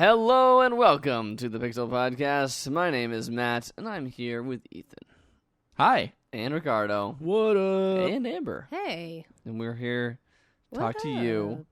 Hello and welcome to the Pixel Podcast. My name is Matt, and I'm here with Ethan. Hi. And Ricardo. What up? And Amber. Hey. And we're here to talk to What you up?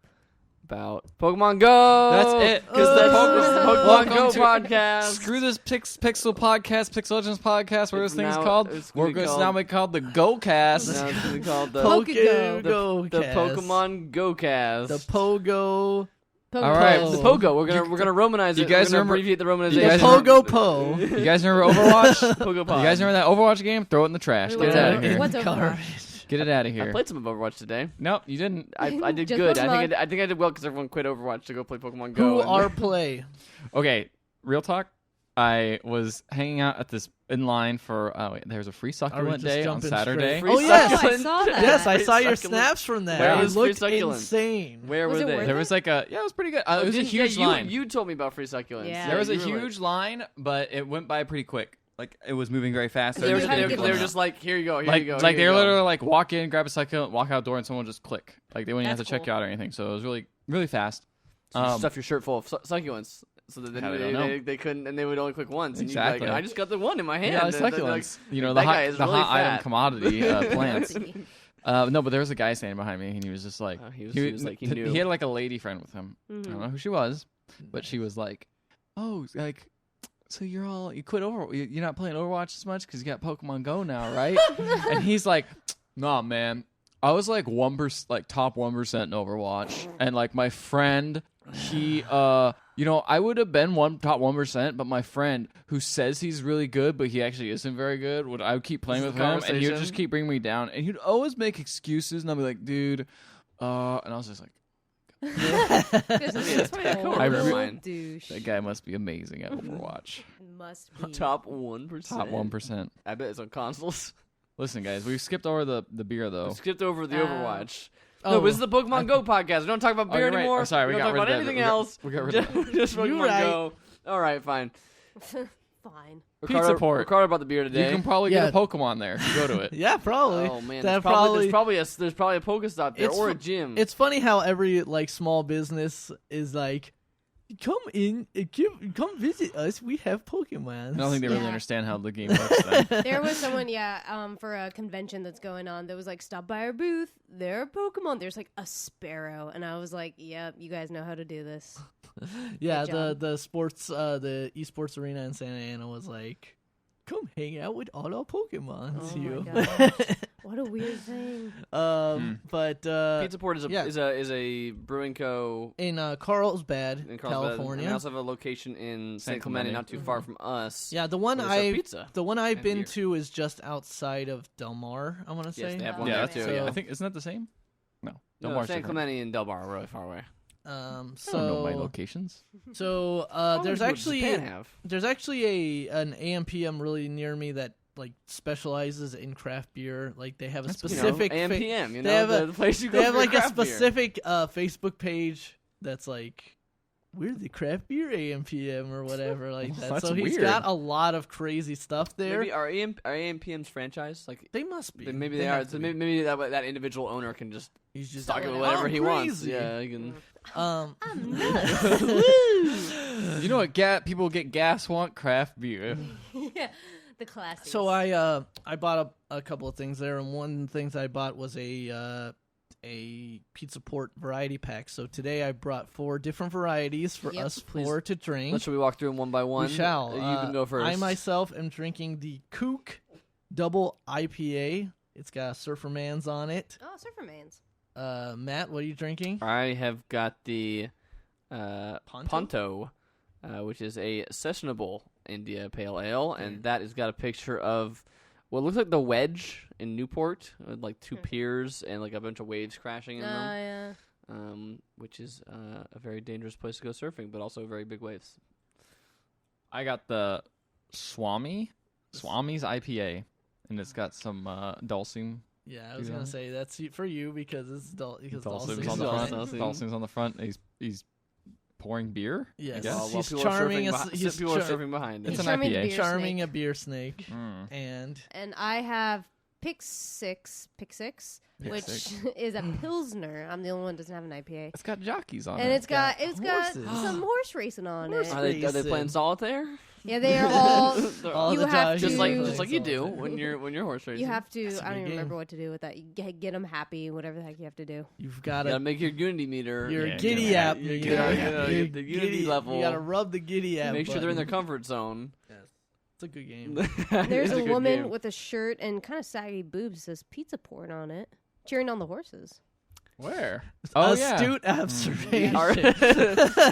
about Pokemon Go. That's it. Because the Pokemon Welcome Go to- podcast. Screw this Pixel Podcast, Pixel Legends Podcast, whatever this thing's Now- called. it's We're gonna be going to called- now be called the Go Cast. Now it's going to be called the, Pokego. the Pokemon Go Cast. The Pogo. Pogo. All right. The Pogo. We're gonna romanize you it. guys We're gonna remember- abbreviate the you romanization. guys The Pogo Po. You guys remember Overwatch? Pogo Pod. You guys remember that Overwatch game? Throw it in the trash. Get it out of here. What's Overwatch? Garbage. Get it out of I here. played some of Overwatch today. Nope, you didn't. I did Just good. Pokemon. I think I did well because everyone quit Overwatch to go play Pokemon Go. Who and- are play? Okay, real talk. I was hanging out at this in line for. There was a free succulent just day on jumping Saturday. straight? Free Oh, yes. succulent. I saw that. Yes, I Free saw your succulent. snaps from that. Where It was free looked succulent? insane. Where Was were it they? worth There was like a it was pretty good. It was a Didn't- yeah, huge line. You told me about free succulents. Yeah. There was a you were huge line, but it went by pretty quick. Like it was moving very fast. They were, You had to they get were them just like, here you go, here like you go. like here they you were go. literally like walk in, grab a succulent, walk out door, and someone just click. Like they wouldn't even have That's to check you cool. out or anything. So it was really really fast. So you stuff your shirt full of succulents. So that How they don't know. they couldn't, and they would only click once. And Exactly. you'd be like, I just got the one in my hand. Yeah, And they're like, succulents. You know that the guy hot, is the really hot item fat. commodity plants. No, but there was a guy standing behind me, and he was just like, he was like, he knew. he had like a lady friend with him. I Mhm. don't know who she was, but she was like, "Oh, like, so you quit you're not playing Overwatch as much because you got Pokemon Go now, right?" And he's like, "Nah, man, I was like 1%, like top 1% in Overwatch, and like my friend, he I would have been top 1%, but my friend who says he's really good, but he actually isn't very good, I would keep playing This with is a him, and he would conversation? just keep bringing me down, and he'd always make excuses, and I'd be like, dude, and I was just like, This I remember- mine. Douche. that guy must be amazing at Overwatch. Must be. Top 1%. Top 1%. I bet it's on consoles. Listen, guys, we skipped over the beer We though. skipped over the Overwatch. Oh. No, this is the Pokemon Go podcast. We don't talk about beer you're right. anymore. Oh, sorry, we don't got talk rid about of that. anything else. We got rid of that. Just You Pokemon right. Go. All right, fine. Fine. Pizza Port. Ricardo brought the beer You today. can probably Yeah. get a Pokemon there. Go to it. Yeah, probably. Oh man, That there's probably a Pokestop there It's or a fu- gym. It's funny how every small business is like, come in, come visit us. We have Pokemon. I don't think they really Yeah. understand how the game works then. There was someone, for a convention that's going on that was like, stop by our booth. There are Pokemon. There's like a sparrow. And I was like, yep, you guys know how to do this. Yeah, Good job. the sports, the esports arena in Santa Ana was like, come hang out with all our Pokemon. Oh you. my gosh. What a weird thing. But Pizza Port is a yeah. is a brewing co. in Carlsbad, In Carlsbad, California. and they also have a location in San Clemente, Clemente. not too far from us. Yeah, the one where they serve I pizza. the one I've and been beer. to is just outside of Del Mar. I want to say. Yes, they have one Yeah, there that's too. so- yeah. I think isn't that the same? No, No, Mar's San different. Clemente and Del Bar are really far away. I don't know my So locations. so How there's many would actually Japan have? there's actually an AMPM really near me that like specializes in craft beer. Like they have a specific AM fa- PM. You they know, have the place you go they have for like a craft beer. specific Facebook page that's like, we're the craft beer AMPM or whatever like that. That's So he's weird. got a lot of crazy stuff there. Maybe are AMPM's franchise like? They must be. Maybe they are. have So to be. maybe that individual owner can just He's just stock it with I'm whatever he wants. crazy. Yeah, he can. Um, I'm nuts. You know what? People get gas want craft beer. Yeah. The classics. so I bought a couple of things there, and one of the things I bought was a Pizza Port variety pack. So today I brought 4 different varieties for Yep. us Please. 4 to drink. Should we walk through them one by one? We shall. You can go first. I myself am drinking the Kook Double IPA. It's got Surferman's on it. Oh, Surferman's. Matt, what are you drinking? I have got the Ponto, which is a sessionable India Pale Ale, and that has got a picture of what looks like the Wedge in Newport, with like 2 piers and like a bunch of waves crashing in them, Yeah. which is a very dangerous place to go surfing, but also very big waves. I got the Swami's IPA, and it's got some Dulcim. Yeah, I was Yeah. gonna say that's for you because it's because Dulcim's Dulcim's on the on front. it. Dulcim's on the front. He's pouring beer. Yes, guess. While he's people are charming. surfing people are surfing behind It's it. an Charming IPA. beer Charming snake. a beer snake, Mm. and And I have Pick Six, Pick which Six. is a Pilsner. I'm the only one who doesn't have an IPA. It's got jockeys on And it. it's got horses. some horse racing on it. Are they Racing. playing solitaire? Yeah, they are all. All you the have jockeys to Just like you do solitaire. when you're horse racing. You have to. That's a I don't good even remember game. what to do with that. You get them happy, whatever the heck you have to do. You've got You gotta to. make your Unity meter. Your Yeah, giddy get app. that. You Get gotta- that. your Get the Unity giddy- level. You gotta rub the giddy app. Make sure they're in their button. comfort zone. Yes. It's a good game. There's It's a good woman game. with a shirt and kind of saggy boobs that says pizza porn on it, cheering on the horses. Where? Oh, yeah. Astute observation.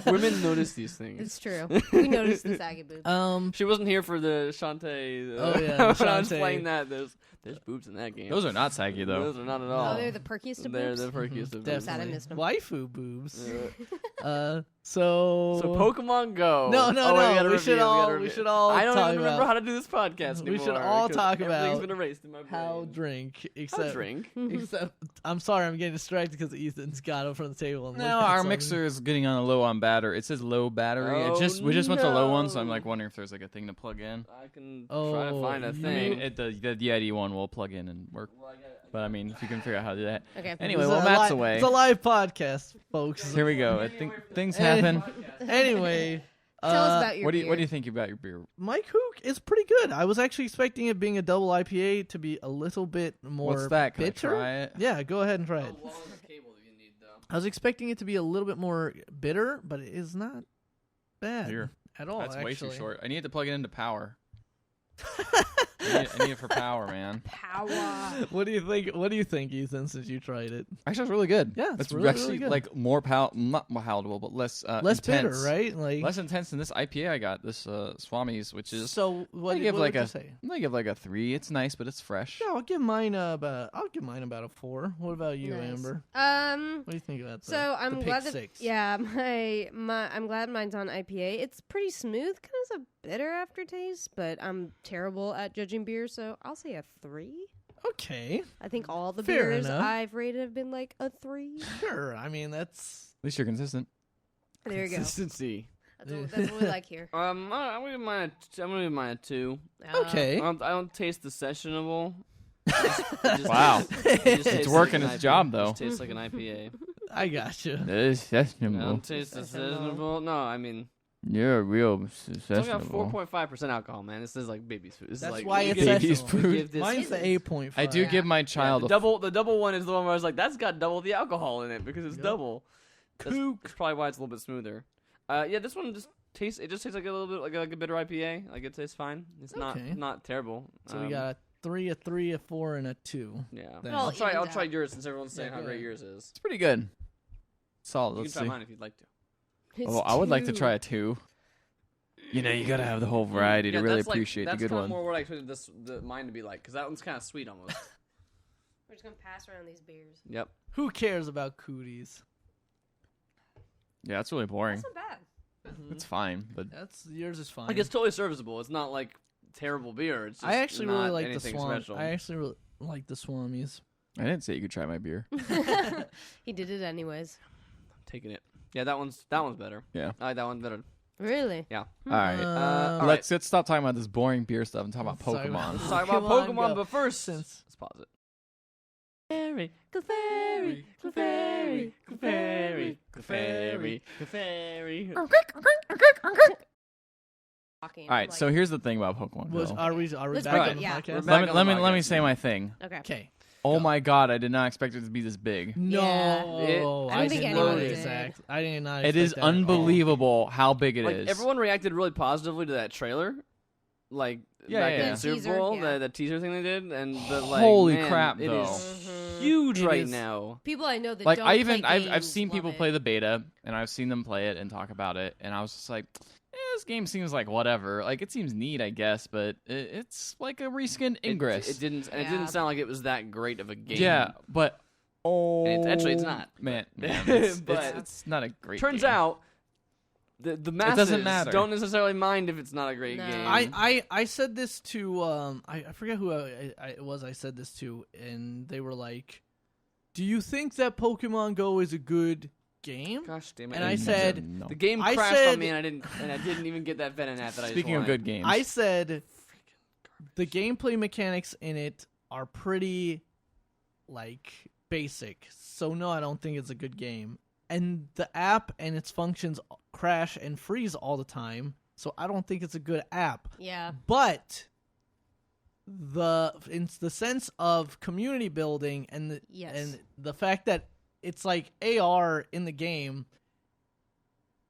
Women notice these things. It's true. We noticed the saggy boobs. She wasn't here for the Shantae. Oh, yeah, the when I was Shantae. playing that. There's boobs in that game. Those are not saggy, though. Those are not at Oh, all. they're the perkiest of They're boobs. the perkiest of boobs. Sad I Definitely. missed 'em. Waifu boobs. Yeah. So So Pokemon Go. No, Oh, no, we no. gotta We should review, all- gotta we review. should all I don't talk even remember about- how to do this podcast We anymore. should all 'cause talk everything's about been erased in my brain. how drink. How Except drink. Except, I'm sorry, I'm getting distracted because Ethan's got it from the table. And No, looking at our something. mixer is getting on a low on battery. It says low battery. Oh, we just went to low one, so I'm no. like wondering if there's like a thing to plug in. I can Oh, try to find a you- I thing. mean, the Yeti one will plug in and work. But I mean, if you can figure out how to do that. Okay. Anyway, It's well, a Matt's li- away. It's a live podcast, folks. Here we go. I think things happen. Anyway, Tell us about your What do beer. you think about your beer? Mike Hook is pretty good. I was actually expecting it being a double IPA to be a little bit more What's that? Can bitter. I try it? Yeah, go ahead and try it. How long of a cable do you need, though? I was expecting it to be a little bit more bitter, but it is not bad Here. at all. That's way too actually. short. I need to plug it into power. I need it for power, man. Power. What do you think? What do you think, Ethan? Since you tried it, Actually, it's really good. Yeah, it's it's really, actually really good. like more not more palatable, but less less intense. bitter, right? Like Less intense than this IPA I got. This Swami's, which is So what? I give what like would a you say? I give like a 3. It's nice, but it's fresh. Yeah, I'll give mine about a 4. What about you, Nice. Amber? What do you think about that? So I'm glad that Six. yeah, I'm glad mine's on IPA. It's pretty smooth, kind of a bitter aftertaste, but I'm terrible at judging beer, so I'll say a 3. Okay, I think all the Fair beers enough. I've rated have been like a 3. sure. I mean, that's At least you're consistent. There you go. Consistency. That's what we like here. I'm gonna give mine a 2. okay. I don't taste the sessionable. Wow. It's working its job, though. It tastes like an IPA. I got you. It's I sessionable. don't taste the sessionable. No, I mean You're a real it's only got sessionable. 4.5% alcohol, man. This is like baby's food. This That's is like why we it's give- baby's sessionable. food. we give this- Mine's the 8.5. I do Yeah. give my Yeah, child the double one is the one where I was like, that's got double the alcohol in it because it's Yep. double. That's probably why it's a little bit smoother. Yeah, this one just tastes like a little bit like a bitter IPA. Like it tastes fine. It's Okay. not terrible. So we got a 3, a 3, a 4, and a 2. Yeah. Then- I'll try evens I'll try out. yours since everyone's saying Yeah, how go great ahead. yours is. It's pretty good. Solid. You can Let's try see. mine if you'd like to. It's Oh, I would like to 2. try a 2. You know, you gotta have the whole variety to Yeah, really that's appreciate the that's good kinda one. more what I expected mine to be like because that one's kind of sweet almost. We're just gonna pass around these beers. Yep. Who cares about cooties? Yeah, it's really boring. That's not bad. It's fine, but That's yours is fine. Like it's totally serviceable. It's not like terrible beer. It's just I actually really not like the anything Swam. special. I actually really like the Swamies. I didn't say you could try my beer. He did it anyways. Taking it. Yeah, that one's better. Yeah. I like that one better. Really? Yeah. All right. Uh, all Let's stop talking about this boring beer stuff and talk about Let's talk about- Pokemon. Let's talk about Pokemon Pokemon, Go. but first, Since let's pause it. Clefairy, Clefairy, Clefairy, Clefairy, Clefairy, Clefairy. Talking. All right, like- so here's the thing about Pokemon was Go. are we Let's back break on it, the yeah. podcast? We're back. Let me on the let me podcast say now. my thing. Okay. Okay. Oh Go. my god, I did not expect it to be this big. No, I don't think did anyone not did. exact. I did not. It is expect that at all. unbelievable how big it is. Like everyone reacted really positively to that trailer, like Yeah, back yeah, in yeah. the Super Teaser, Bowl, yeah. the teaser thing they did, and the like. Holy man, crap, It though. is Mhm. huge It right is- now. People I know that Like don't I even play I've games seen love people it. play the beta, and I've seen them play it and talk about it, and I was just like, this game seems like whatever. Like it seems neat, I guess, but it's like a reskinned Ingress. It didn't Yeah. sound like it was that great of a game. Yeah, but And it's not. man. But- It's not a great. Turns game. out, the masses doesn't matter. don't necessarily mind if it's not a great No. game. I said this to I forget who it was. I said this to, and they were like, "Do you think that Pokemon Go is a good game?" Gosh damn it! And I said- no. the game I crashed said- on me, and I didn't even get that Venonat that I Speaking just of wanted. good games, I said the gameplay mechanics in it are pretty like basic. So no, I don't think it's a good game. And the app and its functions crash and freeze all the time. So I don't think it's a good app. Yeah. But in the sense of community building and the fact that it's like AR in the game,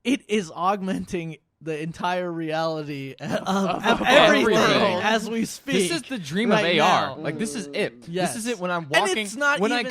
it is augmenting the entire reality of everything as we speak. This is the dream right of AR. now. Like, this is it. Yes. This is it when I'm And walking. it's not when even-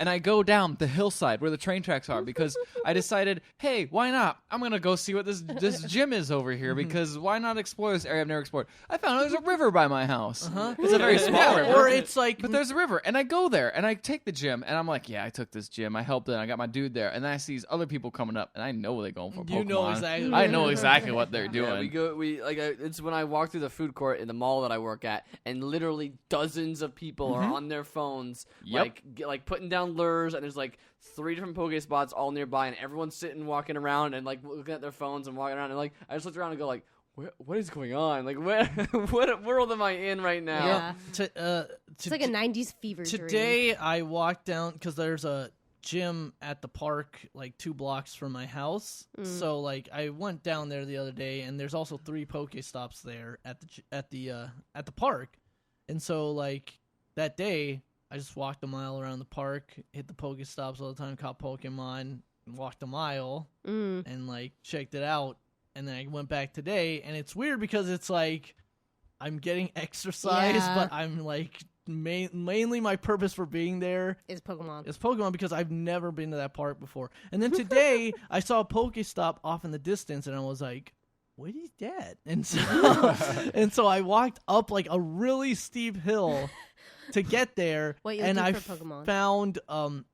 I go down the hillside where the train tracks are because I decided, hey, why not? I'm gonna go see what this gym is over here because why not explore this area I've never explored? I found there's a river by my house. It's a very small river, Or it's like, but there's a river, and I go there and I take the gym, and I'm like, yeah, I took this gym, I helped it, I got my dude there, and then I see these other people coming up, and I know they're going for Pokemon. You know exactly. I know exactly what they're doing. It's when I walk through the food court in the mall that I work at, and literally dozens of people are on their phones, Yep. like putting down lures, and there's like 3 different Pokespots all nearby, and everyone's sitting, walking around, and like looking at their phones and walking around, and like I just looked around and go like, what is going on? Like, what world am I in right now? Yeah. It's like a 90s fever dream. Today I walked down because there's a gym at the park like 2 blocks from my house. So like I went down there the other day, and there's also 3 Pokestops there at the park. And so like that day I just walked a mile around the park, hit the Pokestops all the time, caught Pokemon, walked a mile and like checked it out. And then I went back today, and it's weird because it's like I'm getting exercise, but I'm like mainly my purpose for being there is Pokemon. It's Pokemon because I've never been to that park before. And then today I saw a Pokestop off in the distance, and I was like, "What is that?" And so I walked up like a really steep hill to get there, What you and do I for Pokemon? found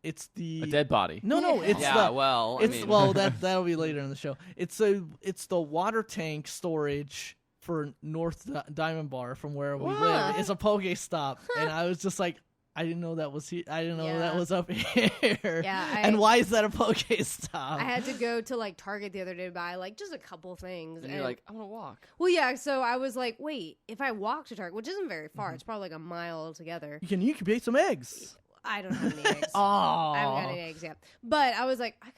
it's the A dead body. No, it's Yeah, the well, it's I mean, well that'll be later in the show. It's the water tank storage for North Diamond Bar from where we live. It's a Pokestop, and I was just like, I didn't know that was here. I didn't know that was up here. Yeah, and why is that a Pokestop? I had to go to like Target the other day to buy like just a couple things. and you're like, I'm gonna walk. Well, yeah. So I was like, wait, if I walk to Target, which isn't very far, it's probably like a mile altogether. You can bake some eggs. I don't have any eggs. Oh, I haven't got any eggs yet. But I was like, I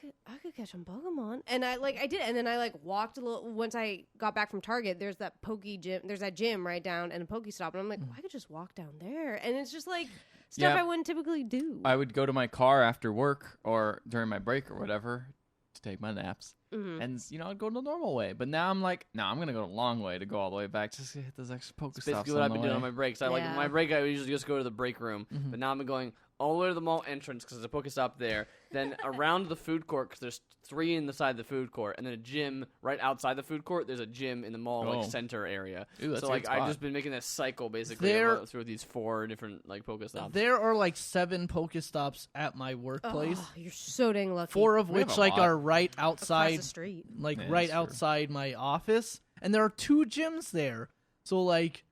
could catch some Pokemon, and I did, and then I like walked a little. Once I got back from Target, there's that gym. There's that gym right down and a Pokestop, and I'm like, I could just walk down there, and it's just like stuff I wouldn't typically do. I would go to my car after work or during my break or whatever to take my naps. And, I'd go the normal way. But now I'm like, no, I'm going to go the long way to go all the way back just to hit those extra Pokestops. That's basically what I've been doing on my breaks. Like Yeah. my break, I would usually just go to the break room. But now I'm going all the way to the mall entrance because there's a Pokestop there. Then around the food court because there's 3 inside the food court, and then a gym right outside the food court. There's a gym in the mall like center area. Ooh, that's so a like good spot. I've just been making this cycle basically through these 4 different like Pokestops. there are like 7 Pokestops at my workplace. Oh, you're so dang lucky. 4 of We have which a like lot. are right across outside, the street. like Yeah, right that's true. outside my office, and there are 2 gyms there. So like,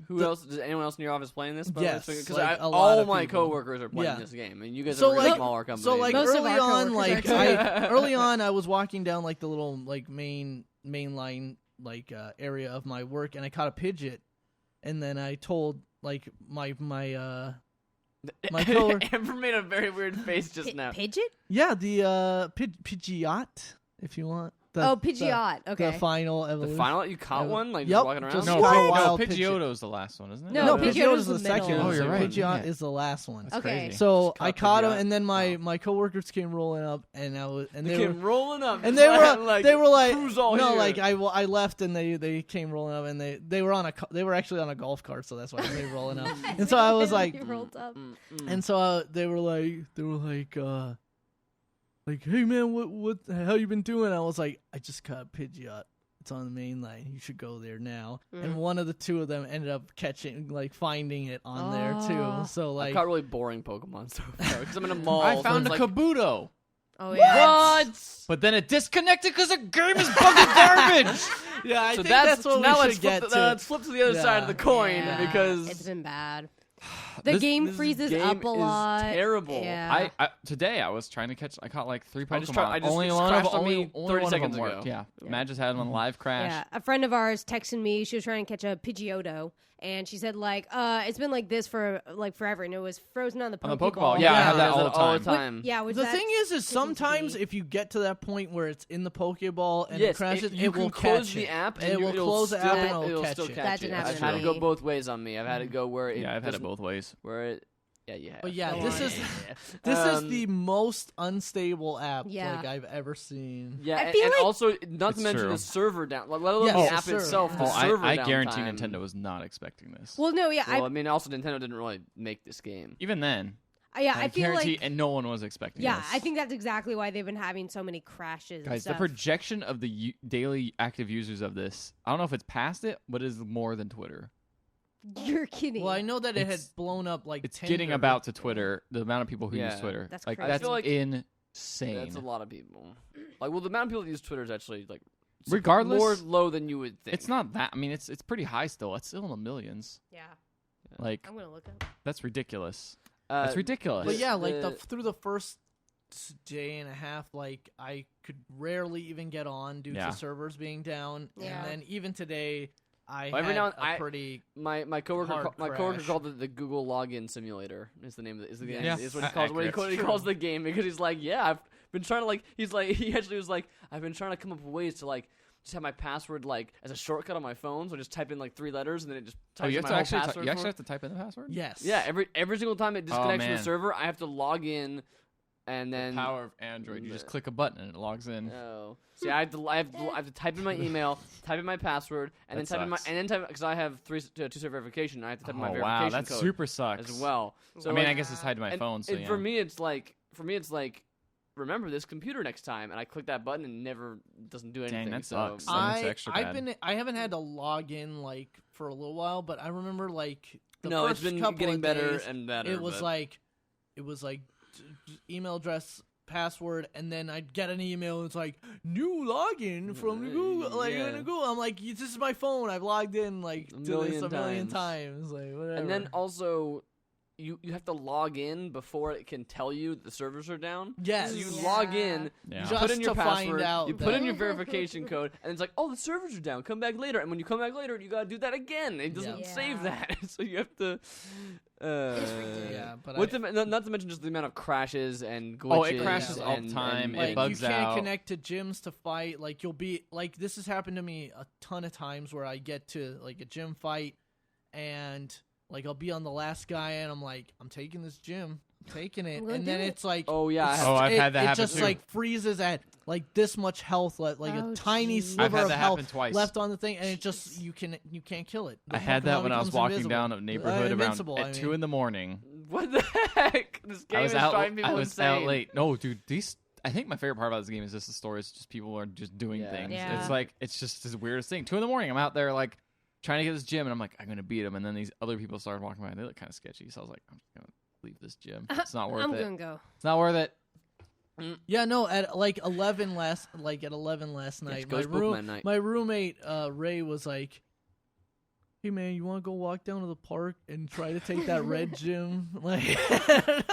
Who else? Does anyone else in your office playing this? Yes, because like, a lot all of my people. coworkers are playing Yeah. this game, and you guys So, are a really like- smaller company. so like Most of early our on, coworkers like are early on, I was walking down like the little like main line like area of my work, and I caught a Pidgeot, and then I told like my coworker, Amber made a very weird face just now. Pidgeot? yeah, the Pidgeot, if you want. Pidgeot. Okay. The final The evolution. final, you caught one, like Yep, just walking around. just No, caught a no, wild Pidgeotto is the last one, isn't it? No, No, Pidgeot Pidgeot is is the the second middle. one. Oh, you're right. Pidgeot Yeah. is the last one. That's Okay. crazy. So Just I caught caught him, Pidgeot. and then my coworkers came rolling up, and They came rolling up, and just they were like, they were like "Who's all no here?" like I left, and they came rolling up, and they were actually on a golf cart, so that's why they were rolling up. And so I was like, You rolled up. and so they were like hey man, what how you been doing? I was like, I just caught Pidgeot. It's on the main line. You should go there now. And one of the 2 of them ended up finding it on there Oh. too. So I like, caught really boring Pokemon so far because I'm in a mall. I so found a it's like, Kabuto. Oh yeah. But then it disconnected because the game is fucking garbage. yeah, I so think that's what now we let's should get flip to. let's flip to the other side of the coin Yeah. because It's been bad. The This- game this freezes game up a is lot. terrible. Yeah. Today I was trying to catch. I caught like 3 Pokemon. I just tried- I just- only it one of crashed on me only 30 one of seconds them worked. ago. Yeah. Matt just had one live crash. Yeah, a friend of ours texted me. She was trying to catch a Pidgeotto, and she said like, it's been like this for like forever, and it was frozen on the On the Pokeball. Pokeball. Yeah, I have that Does all it the time. time. Yeah, which The that's thing is sometimes crazy. if you get to that point where it's in the Pokeball and Yes, it crashes, you it can will close catch the it. app, and It will it'll close the still, app and it'll it'll catch still it. catch That's it. an I've had it absolute- go both ways on me. I've had it go where it Yeah, I've had it doesn't- both ways. Where it, yeah, you have. But yeah, Go this on. is this is the most unstable app Yeah. like I've ever seen. Yeah, I and, feel and like- also not to It's mention true. the server down. Let alone Yes, the the app server, itself. yeah. The Oh, server I guarantee downtime. Nintendo was not expecting this. Well, no, yeah, Well, I mean, also Nintendo didn't really make this game. Even then, I feel guarantee, like and no one was expecting yeah, this. I think that's exactly why they've been having so many crashes. Guys, and the stuff. projection of the daily active users of this, I don't know if it's past it, but it is more than Twitter. You're kidding. Well, I know that it had It's- blown up like It's Tinder. getting about to Twitter, the amount of people who Yeah. use Twitter. That's like crazy. that's I feel like insane. That's a lot of people. Like, well, the amount of people that use Twitter is actually like Regardless, more low than you would think. it's not that. I mean, it's pretty high still. It's still in the millions. yeah, Like I'm gonna look up. that's ridiculous. Uh, That's ridiculous. But yeah, like the- through the first day and a half, like I could rarely even get on due Yeah. to servers being down. Yeah. And then even today, I Well, every had now and- a I- pretty My coworker hard my coworker crash. called it the Google login simulator. Is the name of is the game. Yes. Is what he calls what he, Accurate. he calls the game because he's like, yeah, I've been trying to like he's like he actually was like I've been trying to come up with ways to like just have my password like as a shortcut on my phone, so I just type in like 3 letters and then it just Oh, types you in have my to whole actually password. you for actually me. have to type in the password. yes. Yeah, every single time it disconnects from man. the server, I have to log in, and then The power of Android. You just click a button and it logs in. Oh, see, I have to type in my email, type in my password, and That then type in my sucks. and then type because I have two-step verification. I have to type in my Oh verification wow, that code super sucks. as well. So I mean, like, I guess it's tied to my and- phone. So and yeah. for me, it's like remember this computer next time, and I click that button and never doesn't do anything. that so, sucks. Sounds extra bad. I haven't had to log in like for a little while, but I remember like the No, first it's been couple getting of better days, and better. it was but- like email address, password, and then I'd get an email. And it's like new login from Google. Like Yeah. in Google, I'm like, this is my phone. I've logged in like A to million this a million times. times. Like whatever. and then also. You have to log in before it can tell you the servers are down. yes, So you Yeah. log in, Yeah. you Just put in your to find password, out you put in that- your verification code, and it's like, oh, the servers are down. Come back later. And when you come back later, you gotta do that again. It doesn't Yeah. save that, so you have to. ridiculous. Yeah, but with not to mention just the amount of crashes and glitches. Oh, it crashes all the and- time. and- It like bugs you can't out. connect to gyms to fight. Like you'll be like this has happened to me a ton of times where I get to like a gym fight and like I'll be on the last guy and I'm like I'm taking this gym, I'm taking it, I'm gonna and then do it. it's like Oh yeah, I it's- have- Oh, I've had that it happen just too. like freezes at like this much health left, like Oh, a tiny geez. sliver I've had of that health happen twice. left on the thing, and it just you can't kill it. The I had that Pokemon when I was becomes walking invisible. down a neighborhood around Invincible, at 2 in the morning. what the heck? This game I was is out. driving people I was insane. out late. No, dude, these. I think my favorite part about this game is just the story. It's just people are just doing Yeah. things. Yeah. It's like it's just the weirdest thing. 2 in the morning, I'm out there like trying to get this gym, and I'm like, I'm gonna beat him. And then these other people started walking by. They look kind of sketchy, so I was like, I'm just gonna leave this gym. It's not worth I'm it. gonna go. It's not worth it. Yeah, no, at like 11 last night, it's Ghost Pokemon night. my roommate Ray was like, "Hey man, you want to go walk down to the park and try to take that red gym?" Like,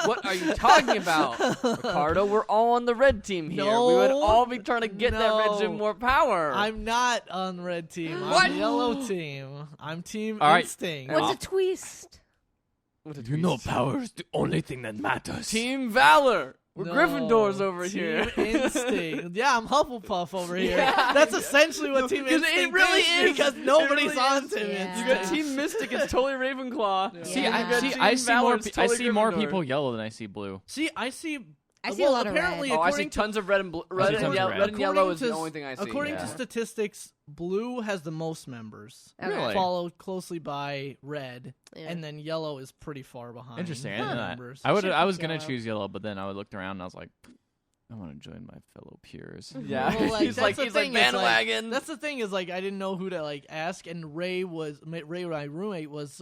What are you talking about, Ricardo? We're all on the red team here. No, we would all be trying to get that red no. gym more power. I'm not on red team. I'm What? yellow team. I'm team All right. instinct. Yeah. What's a twist? What a You know, twist. power is the only thing that matters. Team Valor. We're No, Gryffindors over team here. instinct. Yeah, I'm Hufflepuff over here. Yeah. That's essentially what Team 'Cause it Instinct really is is. because It nobody's really on is. Team Yeah. You Instinct. got Team Mystic. It's totally Ravenclaw. Yeah. See, Yeah. I You got see. Team I see Valor, more. it's I totally see more Gryffindor. people yellow than I see blue. See, I see. I see a lot of red. apparently, Oh, I see according to- tons of red and blue. see Red tons and of yellow. red. Red and yellow is the According to- only thing I see. According Yeah. to statistics, blue has the most members, Okay. Really? followed closely by red, Yeah. and then yellow is pretty far behind. Interesting. I in didn't know that. numbers. I would. Should I was pick gonna yellow. choose yellow, but then I looked around and I was like, I want to join my fellow peers. Yeah, Well, like, he's that's like the he's like thing is, like, bandwagon. That's the thing is like I didn't know who to like ask, and Ray, my roommate, was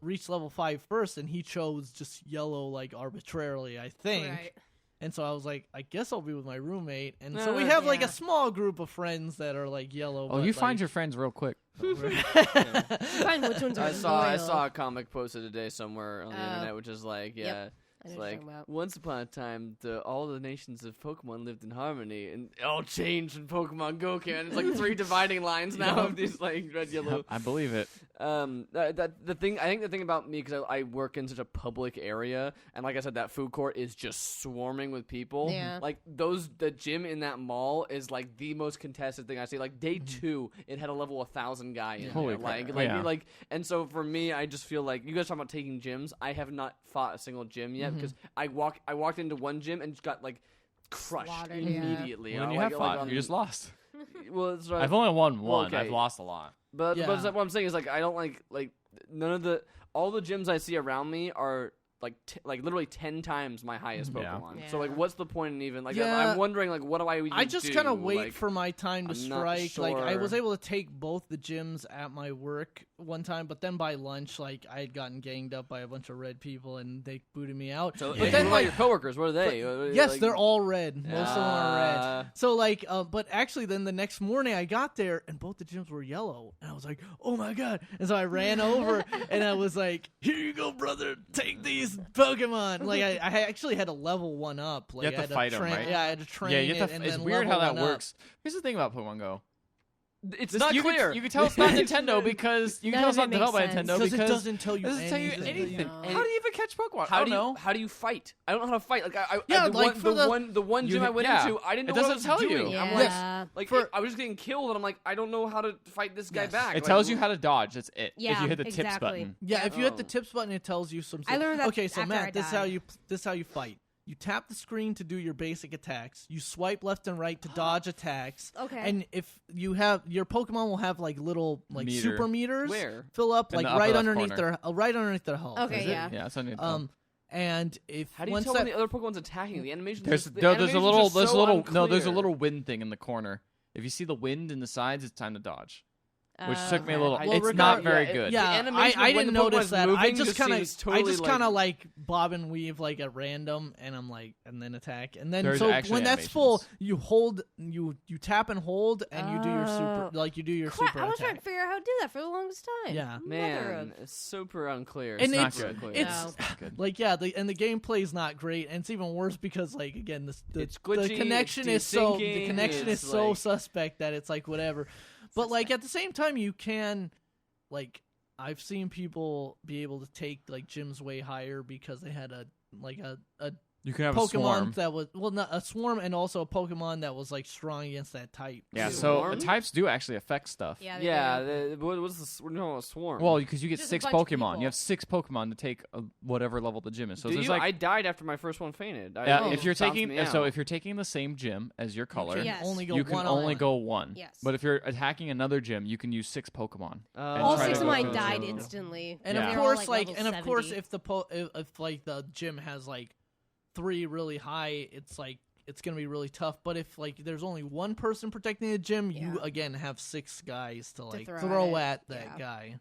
reached level 5 first, and he chose just yellow like arbitrarily, I think. Right. And so I was like, I guess I'll be with my roommate, and so we have like Yeah. a small group of friends that are like yellow. Oh, but, you find like, your friends real quick. Find which ones are I loyal. saw a comic posted today somewhere on the internet, which is like, yeah. Yep. I It's know what you're like, talking about. once upon a time, all the nations of Pokemon lived in harmony, and it all changed when Pokemon Go came out. It's like 3 dividing lines now of these like red, yellow. I believe it. The thing about me, because I work in such a public area, and like I said, that food court is just swarming with people. Yeah. Like the gym in that mall is like the most contested thing I see. Like day 2, it had a level 1,000 guy in Holy there. crap. Like, and so for me, I just feel like you guys talking about taking gyms. I have not fought a single gym yet because I walked into one gym and just got like crushed Slaughtered, yeah. immediately. When you have fought, you just lost. Well, it's I've only won one. okay. I've lost a lot. But Yeah. what I'm saying is like I don't like none of all the gyms I see around me are like literally 10 times my highest Yeah. Pokemon. Yeah. So like what's the point in even like Yeah. I'm wondering like what do I even I just kind of wait for my time to I'm not strike. Like I sure. was able to take both the gyms at my work one time, but then by lunch, like I had gotten ganged up by a bunch of red people and they booted me out. So, but then like your coworkers, what are they? yes, Like- they're all red. Most of them are Uh, red. So like, but actually, then the next morning I got there and both the gyms were yellow, and I was like, oh my god! And so I ran over and I was like, here you go, brother, take these Pokemon. Like I actually had to level one up. Like You have I to had fight 'em, train, right? Yeah, I had to train. Yeah, you have it to. and It's then weird how level that one up. works. Here's the thing about Pokemon Go. it's not you clear. You can tell it's not Nintendo because you can None tell of it's it not makes developed by sense. Nintendo Because because it doesn't tell you doesn't tell you anything. anything. No. How do you even catch Pokemon? How I do don't you know. how do you fight? I don't know how to fight. Like Yeah, the like one, for the one gym I went yeah. into, I didn't know It what I doesn't was tell you. doing. Yeah. I'm like I was just getting killed, and I'm like, I don't know how to fight this guy Yes. back. It Like, tells you how to dodge. That's it. If Yeah, you hit the tips exactly. button. Yeah, if you hit the Oh. tips button, it tells you some. I learned that Okay, so after Matt, I this is how you fight. You tap the screen to do your basic attacks. You swipe left and right to dodge attacks. Okay. And if you have your Pokemon will have like little like Meter. super meters Where? fill up In like the upper right left underneath corner. their health. Okay, Is it? yeah. Yeah, that's on Nintendo. And if How do you once tell that when the other Pokemon's attacking? The animation. There's the there's a animation's little just there's a so little no there's a unclear. little wind thing in the corner. If you see the wind in the sides, it's time to dodge. Which took me a Okay. little. Well, it's Ricardo- not very yeah, good. the yeah, animation I of when didn't the Pokemon's notice that. I moving just just kind of seems totally, kind of like- like bob and weave like at random, and I'm like, and then attack, and then There's so actually when that's full, animations. you hold, you tap and hold, and you do your super, like you do your Crap, super I was trying to attack. figure out how to do that for the longest time. Yeah. Mother Man, of- it's super unclear. And not it's good. it's No. Good. like yeah, the gameplay is not great, and it's even worse because like again the It's glitchy, the connection it's is so desyncing, it's so like- suspect that it's like whatever. But like at the same time, you can like I've seen people be able to take like gyms way higher because they had a You can have a Pokemon swarm. that was not a swarm and also a Pokemon that was like strong against that type. Yeah, too. so Swarm? types do actually affect stuff. Yeah. yeah, do. what's the we're talking about a swarm? Well, because you get Just a 6 bunch of Pokemon. people. You have 6 Pokemon to take whatever level the gym is. So do there's you? like I died after my first one fainted. yeah, It if you're bounced taking me so out. if you're taking the same gym as your color, Yes. only go you can one only on go one. Yes. But if you're attacking another gym, you can use 6 Pokemon. All try to 6 of go mine through died the- instantly. And Yeah. of They're all, course, like, like, level and of course, 70. if like the gym has like 3 really high, it's like it's gonna be really tough. But if like there's only one person protecting the gym, you Yeah. again have 6 guys to like throw throw at at it. that Yeah. guy.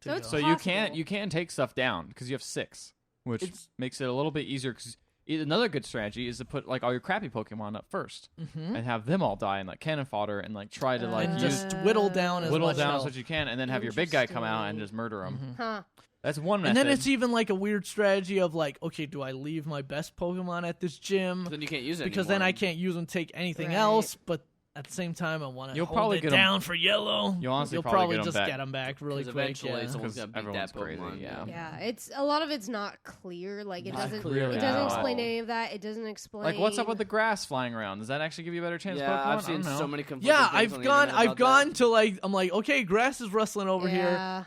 So it's So possible. you can take stuff down because you have 6, which It's- makes it a little bit easier. Because another good strategy is to put like all your crappy Pokemon up first Mm-hmm. and have them all die and like cannon fodder and like try to like And use just whittle down as whittle much down as health. much as you can, and then have your big guy come out and Interesting. just murder him. Huh. That's one method. And then it's even like a weird strategy of like, okay, do I leave my best Pokemon at this gym? then you can't use it Because then anymore. I can't use them to take anything Right. else, but at the same time I want to You'll hold probably it get 'em- down for yellow. You'll honestly You'll probably get 'em just back. get them back really 'Cause quick. eventually Yeah. someone's Because gonna beat that everyone's Pokemon. crazy, yeah. Yeah, it's a lot of it's not clear. Like it Not doesn't. clear It at doesn't all. explain any of that. It doesn't explain. Like, what's up with the grass flying around? Does that actually give you a better chance? Yeah, of Pokemon? I've I seen don't know. so many conflicting Yeah, things on I've the gone. internet I've about gone that. to like. I'm like, okay, grass is rustling over here. Yeah.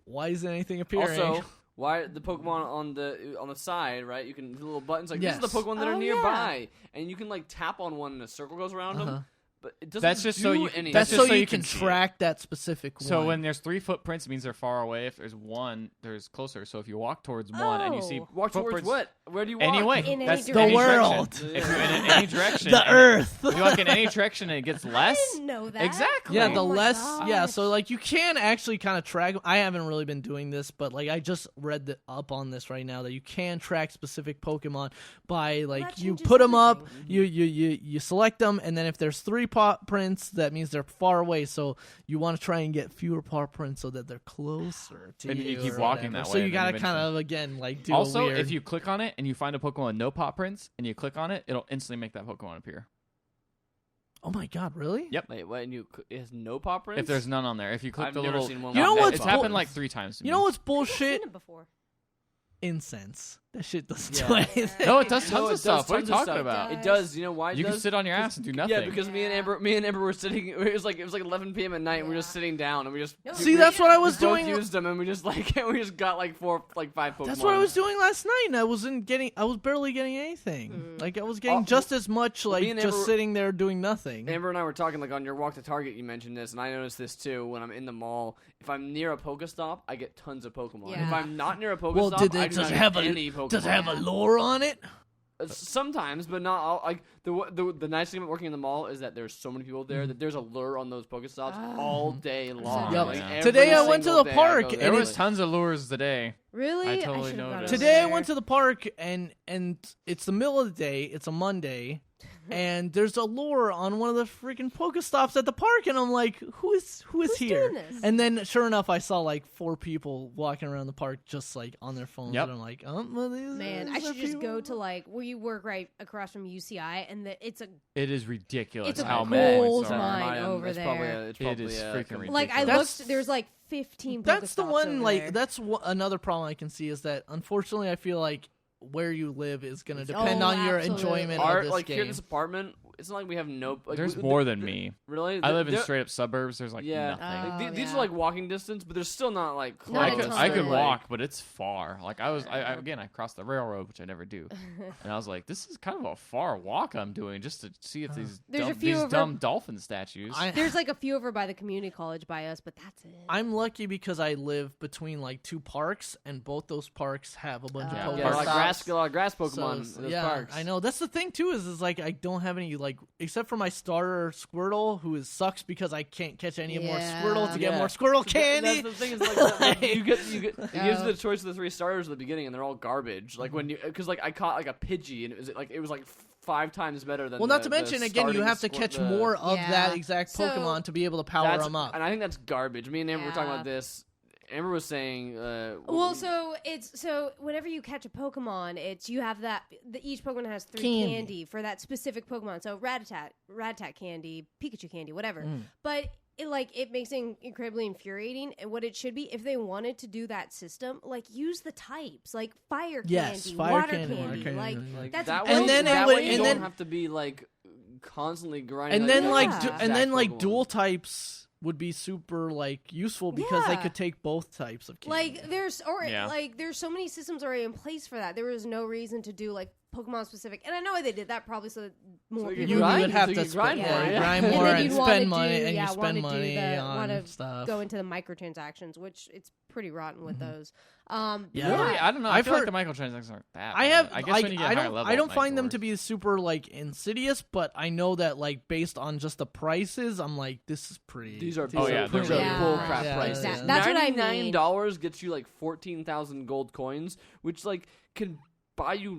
Why isn't anything appearing? Also, why the Pokemon on the side, right? You can do little buttons like these are the Yes. Pokemon that are Oh, nearby, and you can like tap on one and a circle goes around Uh-huh. them. But it doesn't That's just do so you- anything. That's just so so you you can can see it. track that specific one. So when there's 3 footprints, it means they're far away. If there's 1, there's closer. So if you walk towards one and you see Oh. walk towards footprints what? Where do you walk? anyway, In any that's direction. any The direction. world. If you're in any direction, the and Earth. if you walk in any direction and it gets I less. didn't know that. Exactly. Yeah, Oh the my less. Yeah, gosh. so like you can actually kind of track. I haven't really been doing this, but like I just read up on this right now that you can track specific Pokemon by like that you changes put them up, everything. you select them, and then if there's 3 paw prints, that means they're far away. So you want to try and get fewer paw prints so that they're closer to And you. you keep or walking whatever. that So way, you and then got to eventually- kind of again like do Also, a weird... if you click on it and you find a Pokemon with no paw prints and you click on it, it'll instantly make that Pokemon appear. Oh my god, really? Yep. Wait, what? And it has no pop prints? If there's none on there, if you click I've the never little, seen one You know with what's it's pop happened bull- like 3 times. To You me. know what's I've bullshit? seen it before. Incense. That shit doesn't Yeah. do anything. No, it does No, tons it of stuff. does What are you tons of talking stuff. about? It does. You know why? It You can does? sit on your ass and do nothing. Yeah, because me and Amber were sitting. It was like 11 p.m. at night, and we were just sitting down, and we just No, See, that's what I was we both doing. used them, and we just got like 5 Pokemon. That's what I was doing last night, and I was barely getting anything. Like I was getting just as much, me like and just Amber- sitting there doing nothing. Amber and I were talking like on your walk to Target. You mentioned this, and I noticed this too. When I'm in the mall, if I'm near a Pokestop, I get tons of Pokemon. Yeah. If I'm not near a Pokestop, Well, I do does not it get have any Pokemon. does it have a lure on it? Sometimes, but not all. Like the nice thing about working in the mall is that there's so many people there that there's a lure on those Pokestops all day long. Yep. Like, Yeah. every Today I went to single the day park, go and There there. was tons of lures today. Really? I totally should've gone noticed. over Today I there. went to the park, and it's the middle of the day. It's a Monday, and there's a lure on one of the freaking Pokestops at the park, and I'm like, who is Who's here? doing this? And then, sure enough, I saw like 4 people walking around the park, just like on their phones, Yep. and I'm like, well, Man, I should just go to like where you work right across from UCI, and it's a It is ridiculous It's a how gold many gold points are. mine over there. It's It probably is freaking ridiculous. like I That's- looked. There's like 15. That's the Pokestops one. over Like there. that's another problem I can see is that unfortunately I feel like where you live is going to depend Oh, on your absolutely. enjoyment Our, of this like game. here in this apartment, it's not like we have no. Like, There's we- more than me. Really? I live in There- straight up suburbs. There's like Yeah. nothing. Like, Oh, these yeah. are like walking distance, but they're still not like close. Not I a could, ton. I could Like- walk, but it's far. Like I crossed the railroad, which I never do, and I was like, this is kind of a far walk I'm doing just to see if There's a few these of dumb them- dolphin statues. There's like a few over by the community college by us, but that's it. I'm lucky because I live between like 2 parks, and both those parks have a bunch Yeah. of Yeah, Pokestops. like a lot of grass So, Pokemon in those yeah, parks. I know. That's the thing too. Is like I don't have any like except for my starter Squirtle, who sucks because I can't catch any more Yeah. Squirtle to get Yeah. more Squirtle That's candy. the thing is like you get it gives Yeah. you the choice of the 3 starters at the beginning, and they're all garbage. Like when you because like I caught like a Pidgey, and it was like 5 times better than. Well, not the- to mention the again, you starting have to squ- catch the- more of Yeah. that exact So, Pokemon to be able to power that's- them up. and I think that's garbage. Me and Amber were talking Yeah. about this. Amber was saying, Well, so whenever you catch a Pokemon, you have that. Each Pokemon has 3 Candy. candy for that specific Pokemon. So Rattata candy, Pikachu candy, whatever. But it makes it incredibly infuriating. And what it should be, if they wanted to do that system, like use the types, like fire Yes, candy, fire water candy, candy, water candy, like like that's that And way, then it that would- way you and don't then- have to be like constantly grinding. and then Yeah. like Yeah. and then like Pokemon. dual types would be super like useful because they Yeah. could take both types of candy. Like there's Yeah. there's so many systems already in place for that. There was no reason to do like Pokemon specific, and I know why they did that probably so that more you people could you grind, would have so to you could grind spend more, more, yeah. grind And more, then and you'd wanna spend money, do- and yeah, you wanna spend do money on wanna stuff. go into the microtransactions, which it's pretty rotten with those. Yeah. Really? I don't know. I I've feel like heard- the microtransactions aren't that. I bad. have. I guess when you get higher level, I it don't might find be them to worse. be super like insidious, but I know that like based on just the prices, I'm like, this is pretty. These are Oh, yeah, they're pretty really Yeah. bull good crap Yeah, prices. exactly. That's what I mean. $99 gets you like 14,000 gold coins, which like can buy you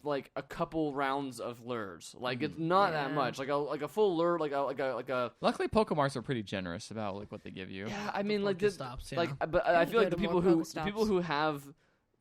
like a couple rounds of lures. Like it's not that Yeah. much. Like a full lure, like a. Luckily, Pokemarts are pretty generous about like what they give you. Yeah, I mean, like this, Pokestops, yeah. like, but I feel Go like the to people more the people Pokestops. who have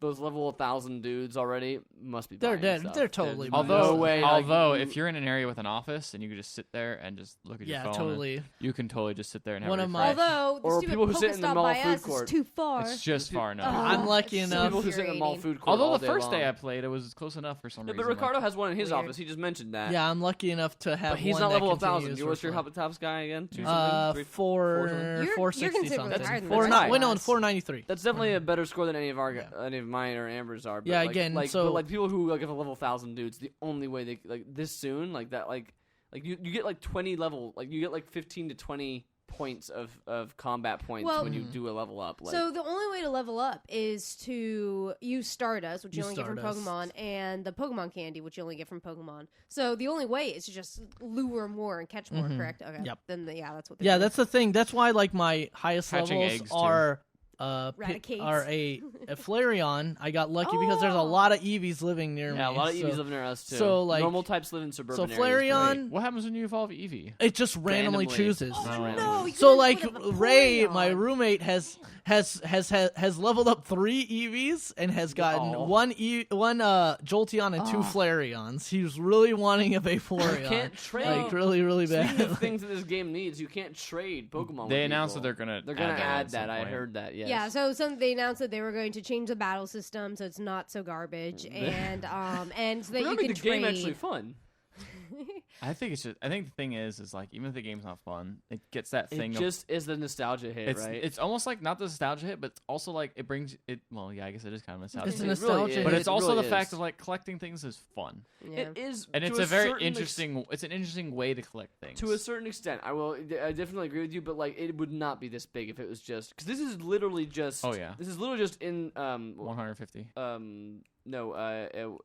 those level 1,000 dudes already must be. They're buying dead. stuff. They're totally There's buying no stuff. way. like, Although, you- if you're in an area with an office and you could just sit there and just look at your Yeah, phone, totally. you can totally just sit there and have One a of my- refresh. Although the Or stupid people who sit in the Pokestop mall by food us court. is too far. It's just far enough. I'm lucky it's enough. people who sit in the mall infuriating. food court. all Although the day first day long. I played, it was close enough for some Yeah, reason. but Ricardo like- has one in his Weird. office. He just mentioned that. Yeah, I'm lucky enough to have. but he's one not that level 1,000. continues You what's your for fun. Habitats guy again? 2 something? 3, 4 something? You're 460 considerably something. higher than Four the not. rest Wait, of no, us. 493. That's definitely a better score than any of any of mine or Amber's are. But Yeah, like, again, like, so- but like people who like have a level 1,000 dudes, the only way they like this soon, like that, like you get like 20 level, like you get like 15 to 20 points of combat points Well- when you do a level up. Like, So the only way to level up is to use Stardust, which you Use only get from Stardust. Pokemon, and the Pokemon Candy, which you only get from Pokemon. So the only way is to just lure more and catch more. Correct? Okay. Yep. Then yeah, that's what. They're Yeah, doing. that's the thing. That's why like my highest Hatching levels eggs, too. are a Flareon. I got lucky because there's a lot of Eevees living near me. Yeah, a lot of Eevees live near us too. So like normal types live in suburban areas. So Flareon, what happens when you evolve Eevee? It just randomly chooses. No, so like Ray, my roommate, has leveled up 3 Eevees and has gotten one Jolteon and 2 Flareons. He's really wanting a Vaporeon. You can't trade. Like really bad. Speaking of things that this game needs, you can't trade Pokemon. They announced that they're gonna add that. I heard that. Yes. Yeah. So they announced that they were going to change the battle system so it's not so garbage, and so that you can the trade. game actually fun. I think the thing is like even if the game's not fun, it gets that thing. It just is the nostalgia hit, right? It's almost like not the nostalgia hit, but it's also like it brings it. Well, yeah, I guess it is kind of nostalgia. It's a nostalgia, but it's also really the fact of like collecting things is fun. Yeah. It is, and it's a very interesting. It's an interesting way to collect things. To a certain extent, I definitely agree with you, but like it would not be this big if it was just because this is literally just. Oh yeah. This is literally just in 150. No,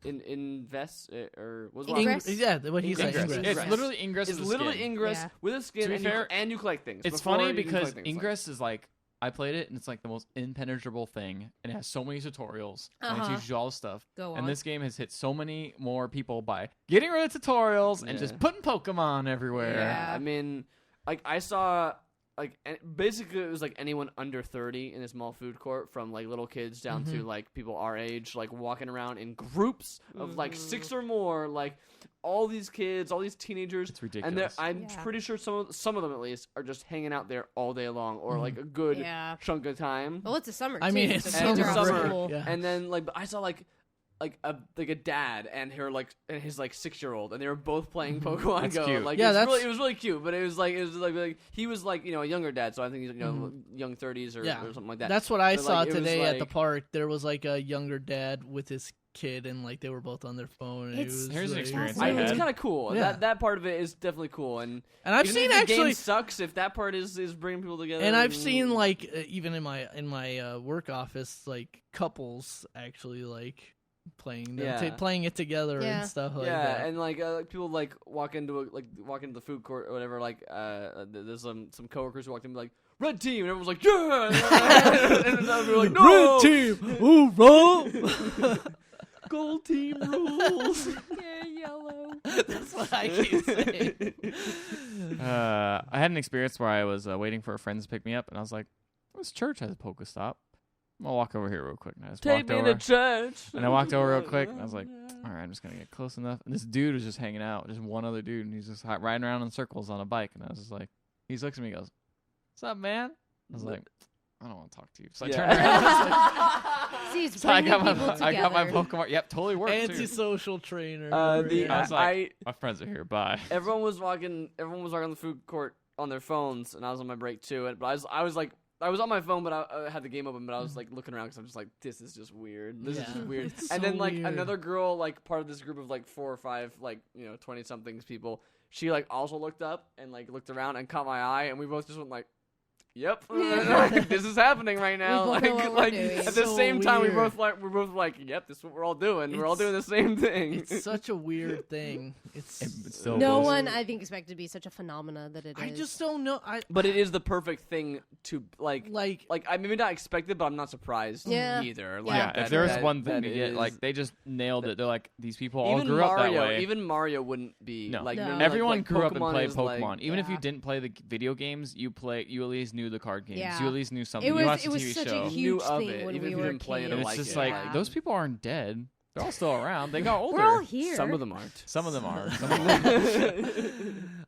invest or was Ingress? Yeah, what he said. It's literally Ingress. It's literally Ingress with a skin. And you collect things. It's funny because Ingress is like I played it and it's like the most impenetrable thing, and it has so many tutorials and it teaches you all this stuff. And this game has hit so many more people by getting rid of tutorials and just putting Pokemon everywhere. Yeah, I mean, like I saw. Like basically, it was like anyone under 30 in a small food court, from like little kids down to like people our age, like walking around in groups of like 6 or more, like all these kids, all these teenagers. It's ridiculous. And I'm pretty sure some of them at least are just hanging out there all day long, or like a good chunk of time. Well, it's a summer. I mean, it's summer. Yeah. And then like I saw like a dad and his 6-year-old, and they were both playing Pokemon That's Go. cute. Like it was really cute, but it was like he was like a younger dad, so I think he's young 30s or something like that. That's what I saw today at the park. There was like a younger dad with his kid, and like they were both on their phone. And here's an experience. It's kind of cool. Yeah. That part of it is definitely cool, and I've seen the game sucks if that part is bringing people together. And I've seen like even in my work office, like couples actually like playing it together and stuff like that. Yeah, and like people like walk into the food court or whatever. Like there's some coworkers who walked in and be like, "Red team," and everyone's like, "Yeah!" and then we're like, "No, red team, ooh, bro." Gold team rules. Yeah, yellow. That's what I keep saying. I had an experience where I was waiting for a friend to pick me up, and I was like, "This church has a Pokestop. I'll walk over here real quick." And I just Take me to church. And I walked over real quick, and I was like, all right, I'm just going to get close enough. And this dude was just hanging out, just one other dude, and he's just riding around in circles on a bike. And I was just like, he looks at me and goes, "What's up, man?" I was like, "I don't want to talk to you." So I turned around. See, so I got my Pokemon. Yep, totally worked. Antisocial trainer. I was like, my friends are here. Bye. Everyone was walking the food court on their phones, and I was on my break too. But I was like. I was on my phone, but I had the game open, but I was like looking around because I'm just like, this is just weird. This is just weird. And then like another girl, like part of this group of like 4 or 5, like 20-somethings people, she like also looked up and like looked around and caught my eye, and we both just went like, "Yep, this is happening right now." Like at the same time, we're both like, "Yep, this is what we're all doing. We're all doing the same thing." It's such a weird thing. It's still no one, I think, expected to be such a phenomena that it is. I just don't know. But it is the perfect thing to like I maybe not expected, but I'm not surprised either. Like, if there was one thing to get, like they just nailed it. They're like, these people all grew up that way. Even Mario wouldn't be like everyone grew up and Pokemon played Pokemon. Even if you didn't play the video games, you at least knew the card games. Yeah. You at least knew something. It you watched was the TV such show. a huge thing when we were kids. And it's just like those people aren't dead. They're all still around. They got older. We're all here. Some of them aren't. Some of them are.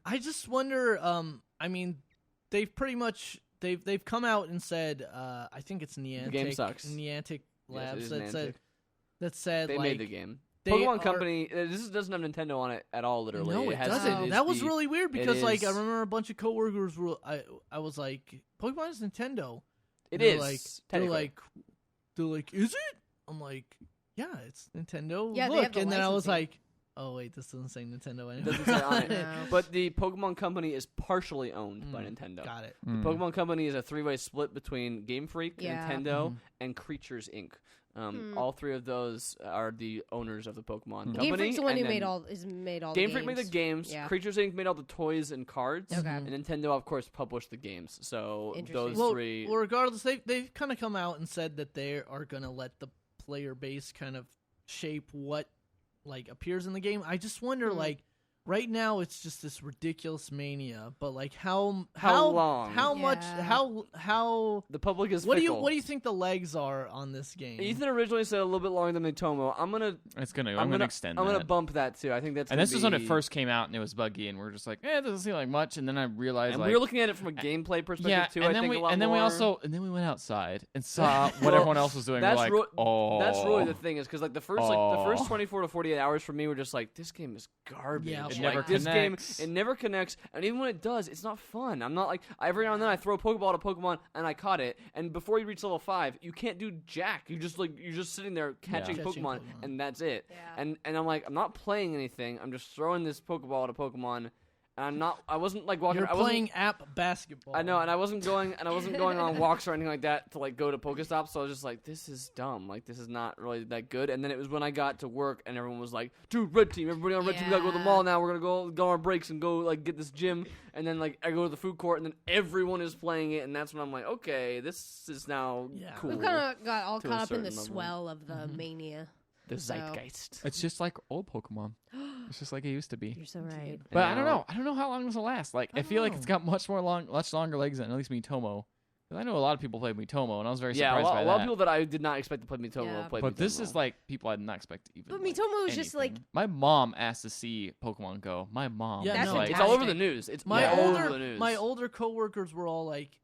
I just wonder. I mean, they've pretty much they've come out and said. I think it's Niantic. The game sucks. Niantic Labs Niantic. that said they like, made the game. Pokemon Company. This doesn't have Nintendo on it at all. Literally, no, it doesn't. That was really weird because like I remember a bunch of coworkers were. I was like, "Pokemon is Nintendo." It is. They're like, "Is it?" I'm like, "Yeah, it's Nintendo." Yeah, look, and then I was like, "Oh wait, this doesn't say Nintendo anymore." It doesn't say on it. No. But the Pokemon Company is partially owned by Nintendo. Got it. The Pokemon Company is a 3-way split between Game Freak, Nintendo, and Creatures Inc. All 3 of those are the owners of the Pokemon company. Game Freak's the one who and made then all the Game games. Freak made the games. Yeah. Creatures Inc. made all the toys and cards. Okay. And Nintendo, of course, published the games. So those well, 3. Well, regardless, they've kind of come out and said that they are going to let the player base kind of shape what like appears in the game. I just wonder, like, right now it's just this ridiculous mania, but like how long? how Yeah. much how The public is what fickle. do you think the legs are on this game? Ethan originally said a little bit longer than Mitomo. I'm gonna extend I'm that. gonna bump that too. I think that's. And gonna this was when it be- first came out, and it was buggy, and we're just like, it doesn't seem like much. And then I realized, And like, we were looking at it from a gameplay perspective yeah, too. and I then think we a lot and then we more. also and then we went outside and saw what Well, everyone else was doing. We're like, That's really the thing is because like the first 24 to 48 hours for me were just like this game is garbage. Yeah, It Like, never this connects. game it never connects, and even when it does, it's not fun. I'm not like every now and then I throw a Pokeball at a Pokemon and I caught it, and before you reach level 5, you can't do jack. You're just sitting there catching Catching Pokemon, Pokemon. and that's it. Yeah. And I'm like I'm not playing anything. I'm just throwing this Pokeball at a Pokemon. And I wasn't like walking. You're I wasn't, playing app basketball. I know, and I wasn't going on walks or anything like that to like go to Pokestops. So I was just like, this is dumb. Like this is not really that good. And then it was when I got to work and everyone was like, dude, red team, everybody on red team, we gotta go to the mall now. We're gonna go on our breaks and go like get this gym. And then like I go to the food court and then everyone is playing it, and that's when I'm like, okay, this is now cool. We've kind of got all To a caught up in the certain level. swell of the mania. The So- zeitgeist. it's just like old Pokemon. It's just like it used to be. You're so right. But And I don't now- know. I don't know how long this will last. Like, I don't feel like know. it's got much longer legs than at least Mitomo. Because I know a lot of people played Mitomo, and I was very Yeah, surprised by a lot of that. people that I did not expect to play Mitomo Yeah. played But this Mitomo. is like people I did not expect to even. But like, Mitomo was just like anything. My mom asked to see Pokemon Go. My mom. Yeah, was That's like, it's all over fantastic. the news. It's My all older over the news. my older coworkers were all like,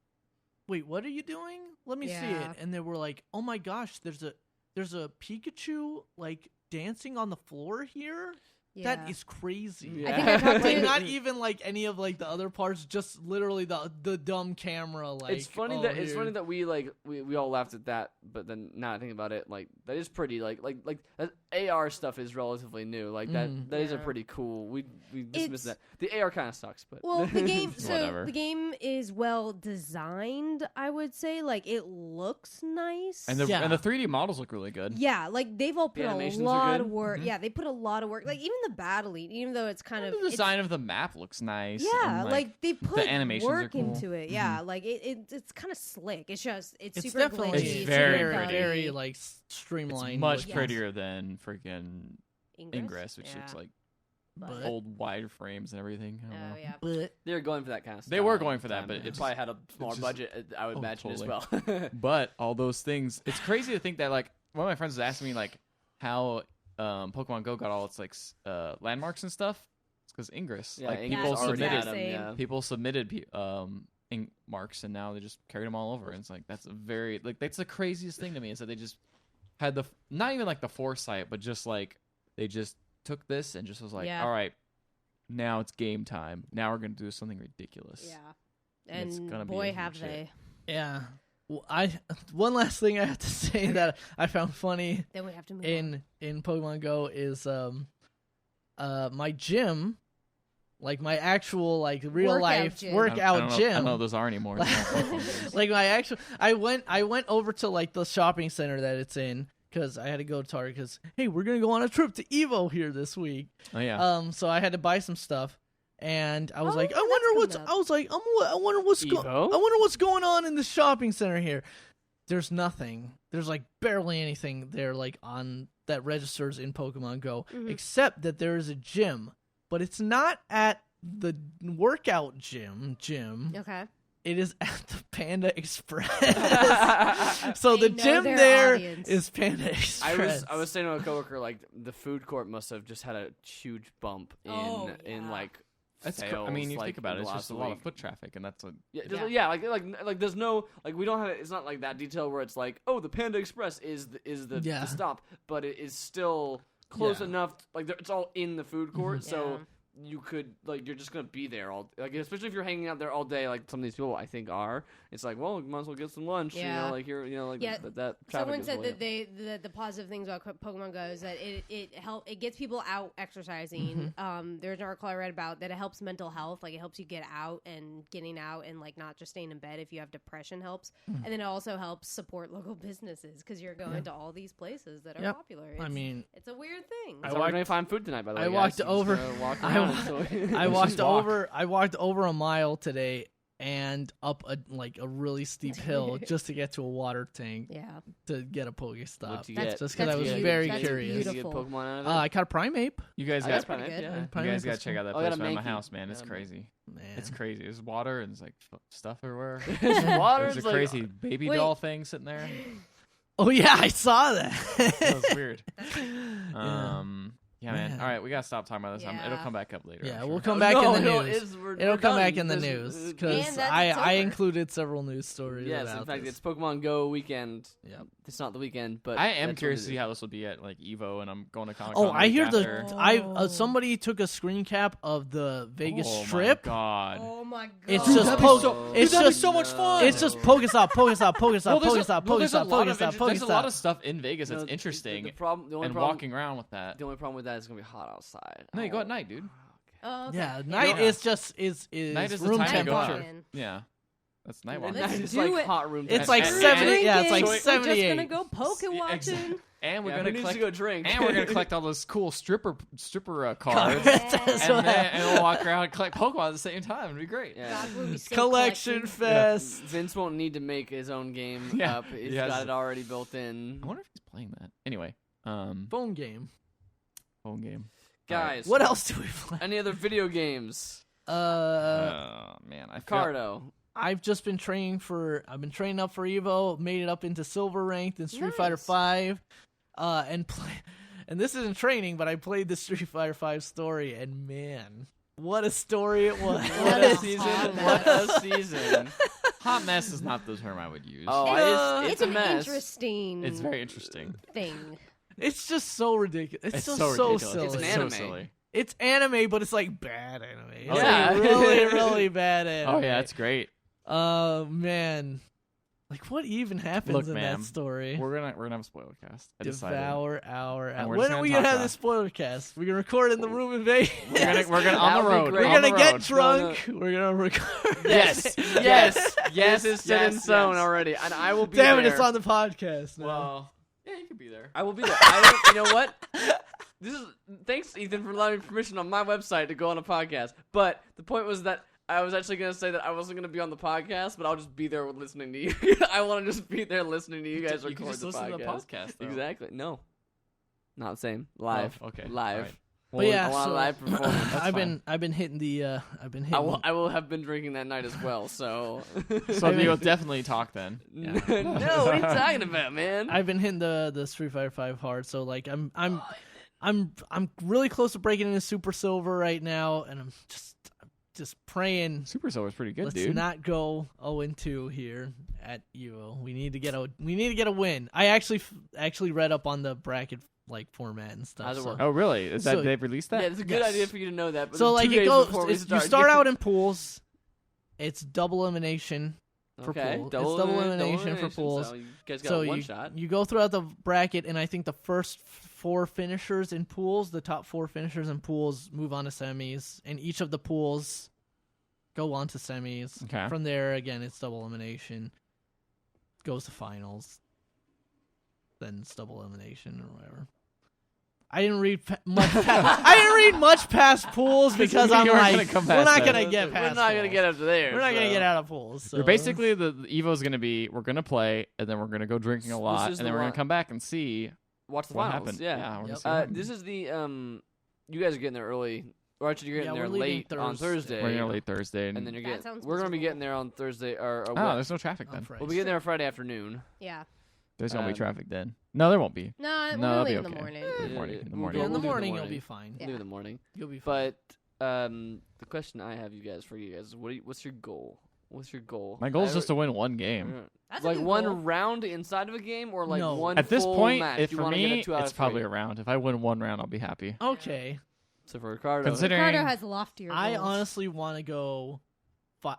"Wait, what are you doing? Let me see Yeah. it." And they were like, "Oh my gosh, there's a Pikachu like dancing on the floor here." yeah. That is crazy. Yeah. I think I talked Like to not even like any of like the other parts, just literally the dumb camera. Like It's funny oh, that we like we all laughed at that, but then now I think about it, like that is pretty like that AR stuff is relatively new. Like that is a Yeah. pretty cool. We dismiss It's- that. The AR kind of sucks, but Well, the game. Whatever. The game is well designed. I would say, like it looks nice. and the Yeah. and the 3D models look really good. yeah, like they've all The put a animations are lot good. of work. Yeah, they put a lot of work. Like even the Battle Lead, even though it's kind of The design of the map looks nice. Yeah, and, like they put animations are work cool. into it. Yeah, like it's kind of slick. It's just it's It's super definitely glitchy, It's super very very, pretty. very like it's streamlined. much looking. prettier than freaking Ingress, Ingress, which looks like But- old wide frames and everything. I don't know. Oh yeah. But they're going for that kind of. They were style going for that, at the but time. it it just- probably had a smaller just- budget. I would Oh, imagine totally. as well. But all those things, it's crazy to think that like one of my friends was asking me like how Pokemon Go got all its like landmarks and stuff. It's because Ingress. Yeah, like Ingress people already submitted had 'em, yeah. people submitted marks and now they just carried them all over. And it's like that's a very like that's the craziest thing to me is that they just had the not even like the foresight, but just like they just took this and just was like, Yeah. all right, now it's game time. Now we're gonna do something ridiculous. Yeah. And it's And gonna be boy, a have huge hit. they. yeah, well, one last thing I have to say that I found funny Then we have to move on. in Pokemon Go is my gym, like my actual like real Workout life gym. workout I don't know, gym. I don't know if those are anymore. Like my actual, I went over to like the shopping center that it's in because I had to go to Target because hey, we're gonna go on a trip to Evo here this week. Oh yeah. So I had to buy some stuff, and I was Oh, like, yeah, I wonder that's what's, coming up. I was like, I wonder what's going on in the shopping center here. There's nothing. There's like barely anything there like on that registers in Pokemon Go, Mhm. except that there is a gym, but it's not at the workout gym. Okay. It is at the Panda Express. So They the know gym their there audience. is Panda Express. I was saying to a coworker like the food court must have just had a huge bump in Oh, in yeah. like That's sales. I mean, you like, think about in it, the it's just last a lot week. of foot traffic, and that's a Yeah, Yeah. yeah, like there's no like we don't have it. It's not like that detail where it's like oh the Panda Express is the Yeah. stop, but it is still close Yeah. enough. Like it's all in the food court, so you could like you're just gonna be there all like especially if you're hanging out there all day like some of these people I think are. It's like well you might as well get some lunch. Yeah. You know like you're like that. Someone said that the positive things about Pokemon Go is that it gets people out exercising. There's an article I read about that it helps mental health. Like it helps you get out and getting out and like not just staying in bed if you have depression helps. And then it also helps support local businesses because you're going to all these places that are popular. It's a weird thing. We're gonna find food tonight. By the way, I walked over. I walked over a mile today and up a really steep hill just to get to a water tank. Yeah, to get a Pokestop. Just because I was very curious. Did you get Pokemon out of it? I caught a Primeape. You guys got Primeape. Yeah. You guys got to check out that place by my house, man. It's crazy. Man. It's crazy. There's water and there's like stuff everywhere. Water. There's a crazy baby doll thing sitting there. Oh yeah, I saw that. That was weird. Yeah, man. All right, we gotta stop talking about this. It'll come back up later. Yeah, we'll come back in the news. It'll come back in the news because I included several news stories. Yes, in fact, it's Pokemon Go weekend. Yeah, it's not the weekend, but I am curious to see how this will be at like Evo, and I'm going to Comic-Con. Oh, I hear somebody took a screen cap of the Vegas Strip. Oh my god! It's just that'd be so much fun. It's just Pokestop. There's a lot of stuff in Vegas that's interesting. And walking around with that. The only problem with that is gonna be hot outside. No, you go at night, dude. Oh, okay. Yeah, night is just night is room the time temperature. to go. Yeah, that's night walking. Night is like hot room. It's like 70. Yeah, it's like 78. We're just gonna go poke watching. And we're gonna go drink. And we're gonna collect all those cool stripper cards, and we'll walk around and collect Pokemon at the same time. It'd be great. Yeah. God, we'll be so Collection fest. Yeah. Vince won't need to make his own game up. He's got it already built in. I wonder if he's playing that. Anyway, phone game. Guys, what else do we play? Any other video games? Man, Ricardo. I've just been training I've been training up for Evo, made it up into silver ranked in Street Fighter 5, and this isn't training, but I played the Street Fighter 5 story, and man, what a story it was! What a season! What a season! Hot mess is not the term I would use. Oh, it's a an mess. interesting. It's very interesting thing. It's just so ridiculous. It's so ridiculous. silly. It's an anime. So silly. It's anime, but it's like bad anime. It's yeah, like really, really bad anime. Oh yeah, it's great. Man, like what even happens in that story? We're gonna have a spoiler cast. Devour our. And When are we gonna have this spoiler cast? We're gonna record in the room in Vegas. We're gonna on the road. We're gonna get drunk. We're gonna record. Yes. It's set in stone already, and I will be Damn there. it! It's on the podcast now. Well, yeah, you can be there. I will be there. You know what? Thanks, Ethan, for allowing me permission on my website to go on a podcast. But the point was that I was actually going to say that I wasn't going to be on the podcast, but I'll just be there listening to you. I want to just be there listening to you guys record can just the listen podcast. To the podcast though. Exactly. No. Not the same. Live. Oh, okay. Live. Right. But yeah, I want a live performance. I've been hitting the. I will have been drinking that night as well. So. So we will definitely talk then. Yeah. No, what are you talking about, man? I've been hitting the Street Fighter 5 hard. So like I'm really close to breaking into Super Silver right now, and I'm just praying. Super Silver's pretty good, Let's dude. not go 0-2 here at Evo. We need to get a win. I actually read up on the bracket like format and stuff. How's it work? Oh, really? Is that they've released that? Yeah, it's a good idea for you to know that. But so like it goes. You start out out in pools. It's double elimination for pools. It's double elimination for pools. So you guys got one shot. You go throughout the bracket, and I think the first 4 finishers in pools, the top 4 finishers in pools, move on to semis, and each of the pools go on to semis. Okay. From there, again, it's double elimination. Goes to finals. Then it's double elimination or whatever. I didn't read much past pools because I'm like, we're not gonna get past. We're not gonna get up to there. We're not gonna get out of pools. So. You're basically the Evo's gonna be we're gonna play and then we're gonna go drinking a lot and then we're gonna come back and see watch the what finals. happened. Yeah. This is the you guys are getting there early. Or actually, you're getting there late on Thursday. We're getting late Thursday, and then we're gonna be getting there on Thursday. Or there's no traffic then. We'll be getting there Friday afternoon. Yeah. There's gonna be traffic then. No, there won't be. No, that'll be in okay. the morning. In the morning. In the morning, you'll be fine. We'll do it in the morning. You'll be fine. But the question I have for you guys, what's your goal? What's your goal? My goal is just to win one game. That's like one goal. round inside of a game, or like one at this full point, match? for me, it's probably a round. If I win one round, I'll be happy. Okay. So for Ricardo, Ricardo has loftier goals. I honestly want to go.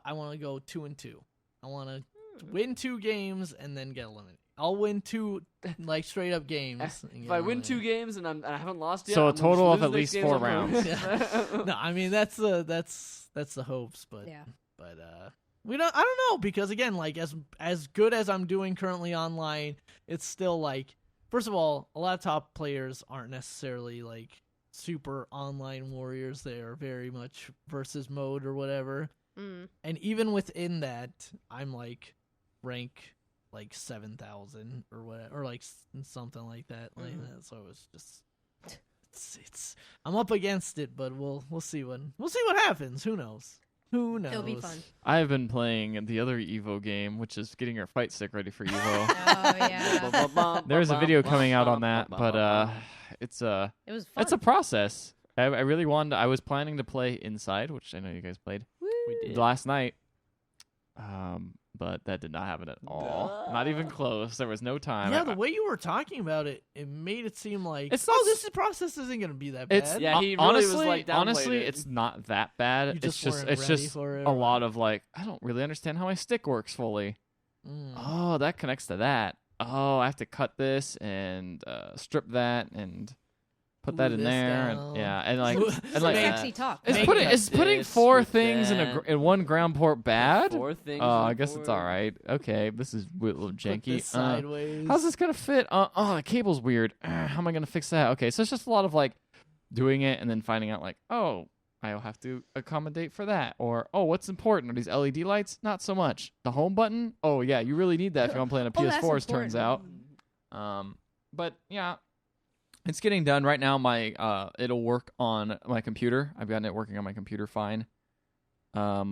I want to go 2-2. I want to win 2 games and then get eliminated. I'll win 2 like straight up games. If I win 2 games and I haven't lost yet, So a I'm gonna total of lose at the least next 4 games I'm rounds. gonna lose. No, I mean that's the hopes, but Yeah. we don't. I don't know because again, like as good as I'm doing currently online, it's still like first of all, a lot of top players aren't necessarily like super online warriors. They are very much versus mode or whatever. And even within that, I'm like rank like 7,000 or whatever, or like something like that. Like that. So it's just it's I'm up against it, but we'll see what happens. Who knows? Who knows? It'll be fun. I've been playing the other Evo game, which is getting your fight stick ready for Evo. Oh yeah. There's a video coming out on that, but it was fun. It's a process. I really wanted. I was planning to play Inside, which I know you guys played We did. last night, but that did not happen at all. Not even close. There was no time. Yeah, the way you were talking about it, it made it seem like It's not this process isn't going to be that It's bad. Yeah, he really honestly, was like downplayed honestly, it. it's not that bad. You It's just just weren't it's ready just for it a or lot of like I don't really understand how my stick works fully. Oh, that connects to that. Oh, I have to cut this and strip that and put that Glue in this there. down. And, yeah, and like Glue- and like Fancy talk. it's Make putting it it's putting this 4 with things that. in one ground port bad. 4 things. Oh, I on guess it's board. all right. Okay, this is a little Put janky. this sideways. How's this gonna fit? Oh, the cable's weird. How am I gonna fix that? Okay, so it's just a lot of like doing it and then finding out like, oh, I'll have to accommodate for that. Or oh, what's important? Are these LED lights? Not so much. The home button? Oh yeah, you really need that if you want to play on a Oh, that's PS4. As turns out. important. But yeah, it's getting done right now. My it'll work on my computer. I've gotten it working on my computer fine. I've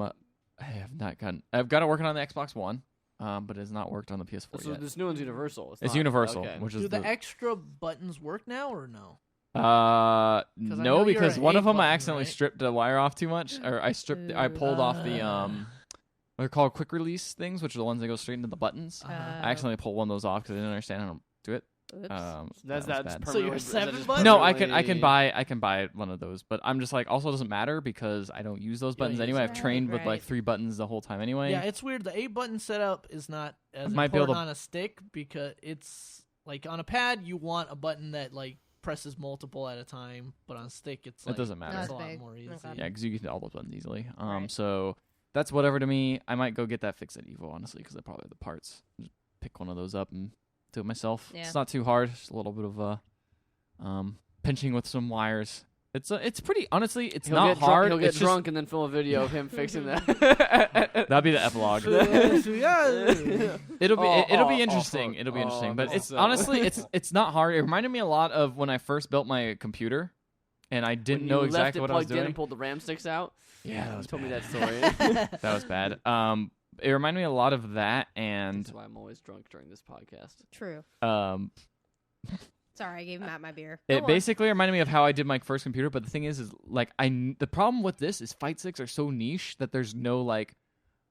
got it working on the Xbox One. But it has not worked on the PS4 So yet. this new one's universal. It's not- universal, okay. which Do is the extra buttons work now or no? no, know you're because a one of hate them I button, accidentally right? stripped the wire off too much, or I pulled off the what they're called quick release things, which are the ones that go straight into the buttons. I accidentally pulled one of those off because I didn't understand how to do it. Oops. That's that was bad. So you're permanently- is that 7 just buttons? No, I can permanently- buy one of those, but I'm just like also doesn't matter because I don't use those You don't buttons use anyway. them. I've trained with like Right. 3 buttons the whole time anyway. Yeah, it's weird. The 8-button setup is not as Might be able important to- on a stick because it's like on a pad you want a button that like presses multiple at a time, but on a stick it's like It doesn't matter. It's Not a lot big. more easy. Okay. Yeah, because you can hit all those buttons easily. Right. So that's whatever to me. I might go get that fixed at Evo, honestly, because I probably have the parts. Just pick one of those up and do it myself. Yeah. It's not too hard. Just a little bit of pinching with some wires. It's pretty. Honestly, it's He'll not get drunk- hard. He'll get It's drunk and then film a video of him fixing that. That'll be the epilogue. Yeah. It'll be Oh, it'll oh, be oh, interesting. oh, It'll be interesting. oh, But no. it's honestly it's not hard. It reminded me a lot of when I first built my computer, and I didn't When know you exactly left what it I was plugged in doing. and pulled the RAM sticks out. Yeah, that You was told me bad. that story. That was bad. It reminded me a lot of that, and That's why I'm always drunk during this podcast. True. It Sorry, I gave Matt my beer. basically reminded me of how I did my first computer. But the thing is like the problem with this is fight sticks are so niche that there's no like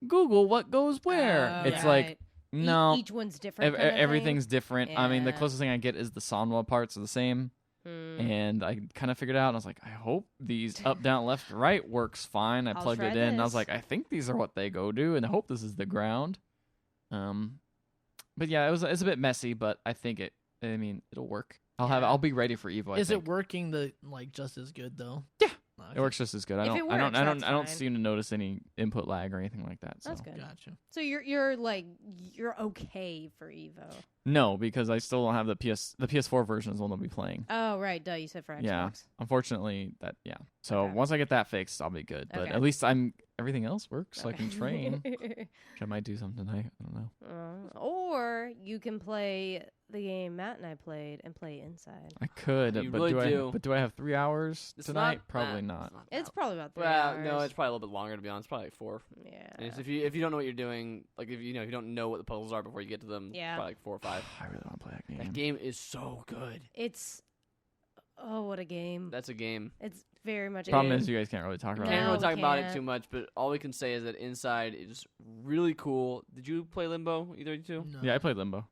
Google what goes where. Oh, It's right. like no, Each one's different. kind of everything's different. I mean, the Yeah. closest thing I get is the Sanwa parts are the same. thing. And I kind of figured it out, and I was like, I hope these up, down, left, right works fine. I I'll plugged try it in, and I was this. like, I think these are what they go to, and I hope this is the ground. But yeah, it's a bit messy, but I think it'll work. I'll be ready for Evo. Is I it think. working like just as good though? Yeah. Okay. It works just as good. I If don't. it I don't. works, I don't. that's I don't fine. seem to notice any input lag or anything like that. So. That's good. Gotcha. So you're like you're okay for Evo. No, because I still don't have the PS4 version is the one I'll be playing. Oh right, duh. You said for Xbox. Yeah. Unfortunately, So Okay. once I get that fixed, I'll be good. But Okay. at least everything else works, so I can train. I might do something tonight. I don't know. Or you can play the game Matt and I played and play Inside. I could, You but really do do. But do I have 3 hours It's tonight? not Probably that- not. It's probably about 3 Well, hours. no, it's probably a little bit longer to be honest. Probably like 4. yeah. And it's if you don't know what you're doing, like if you don't know what the puzzles are before you get to them, Yeah. probably like 4 or 5. I really want to play that game. That game is so good. It's what a game. That's a game. It's very much a Problem game. is, you guys can't really talk We about can't it. really we talk about it can't. too much, but all we can say is that Inside is really cool. Did you play Limbo? Either of you two? No. Yeah, I played Limbo.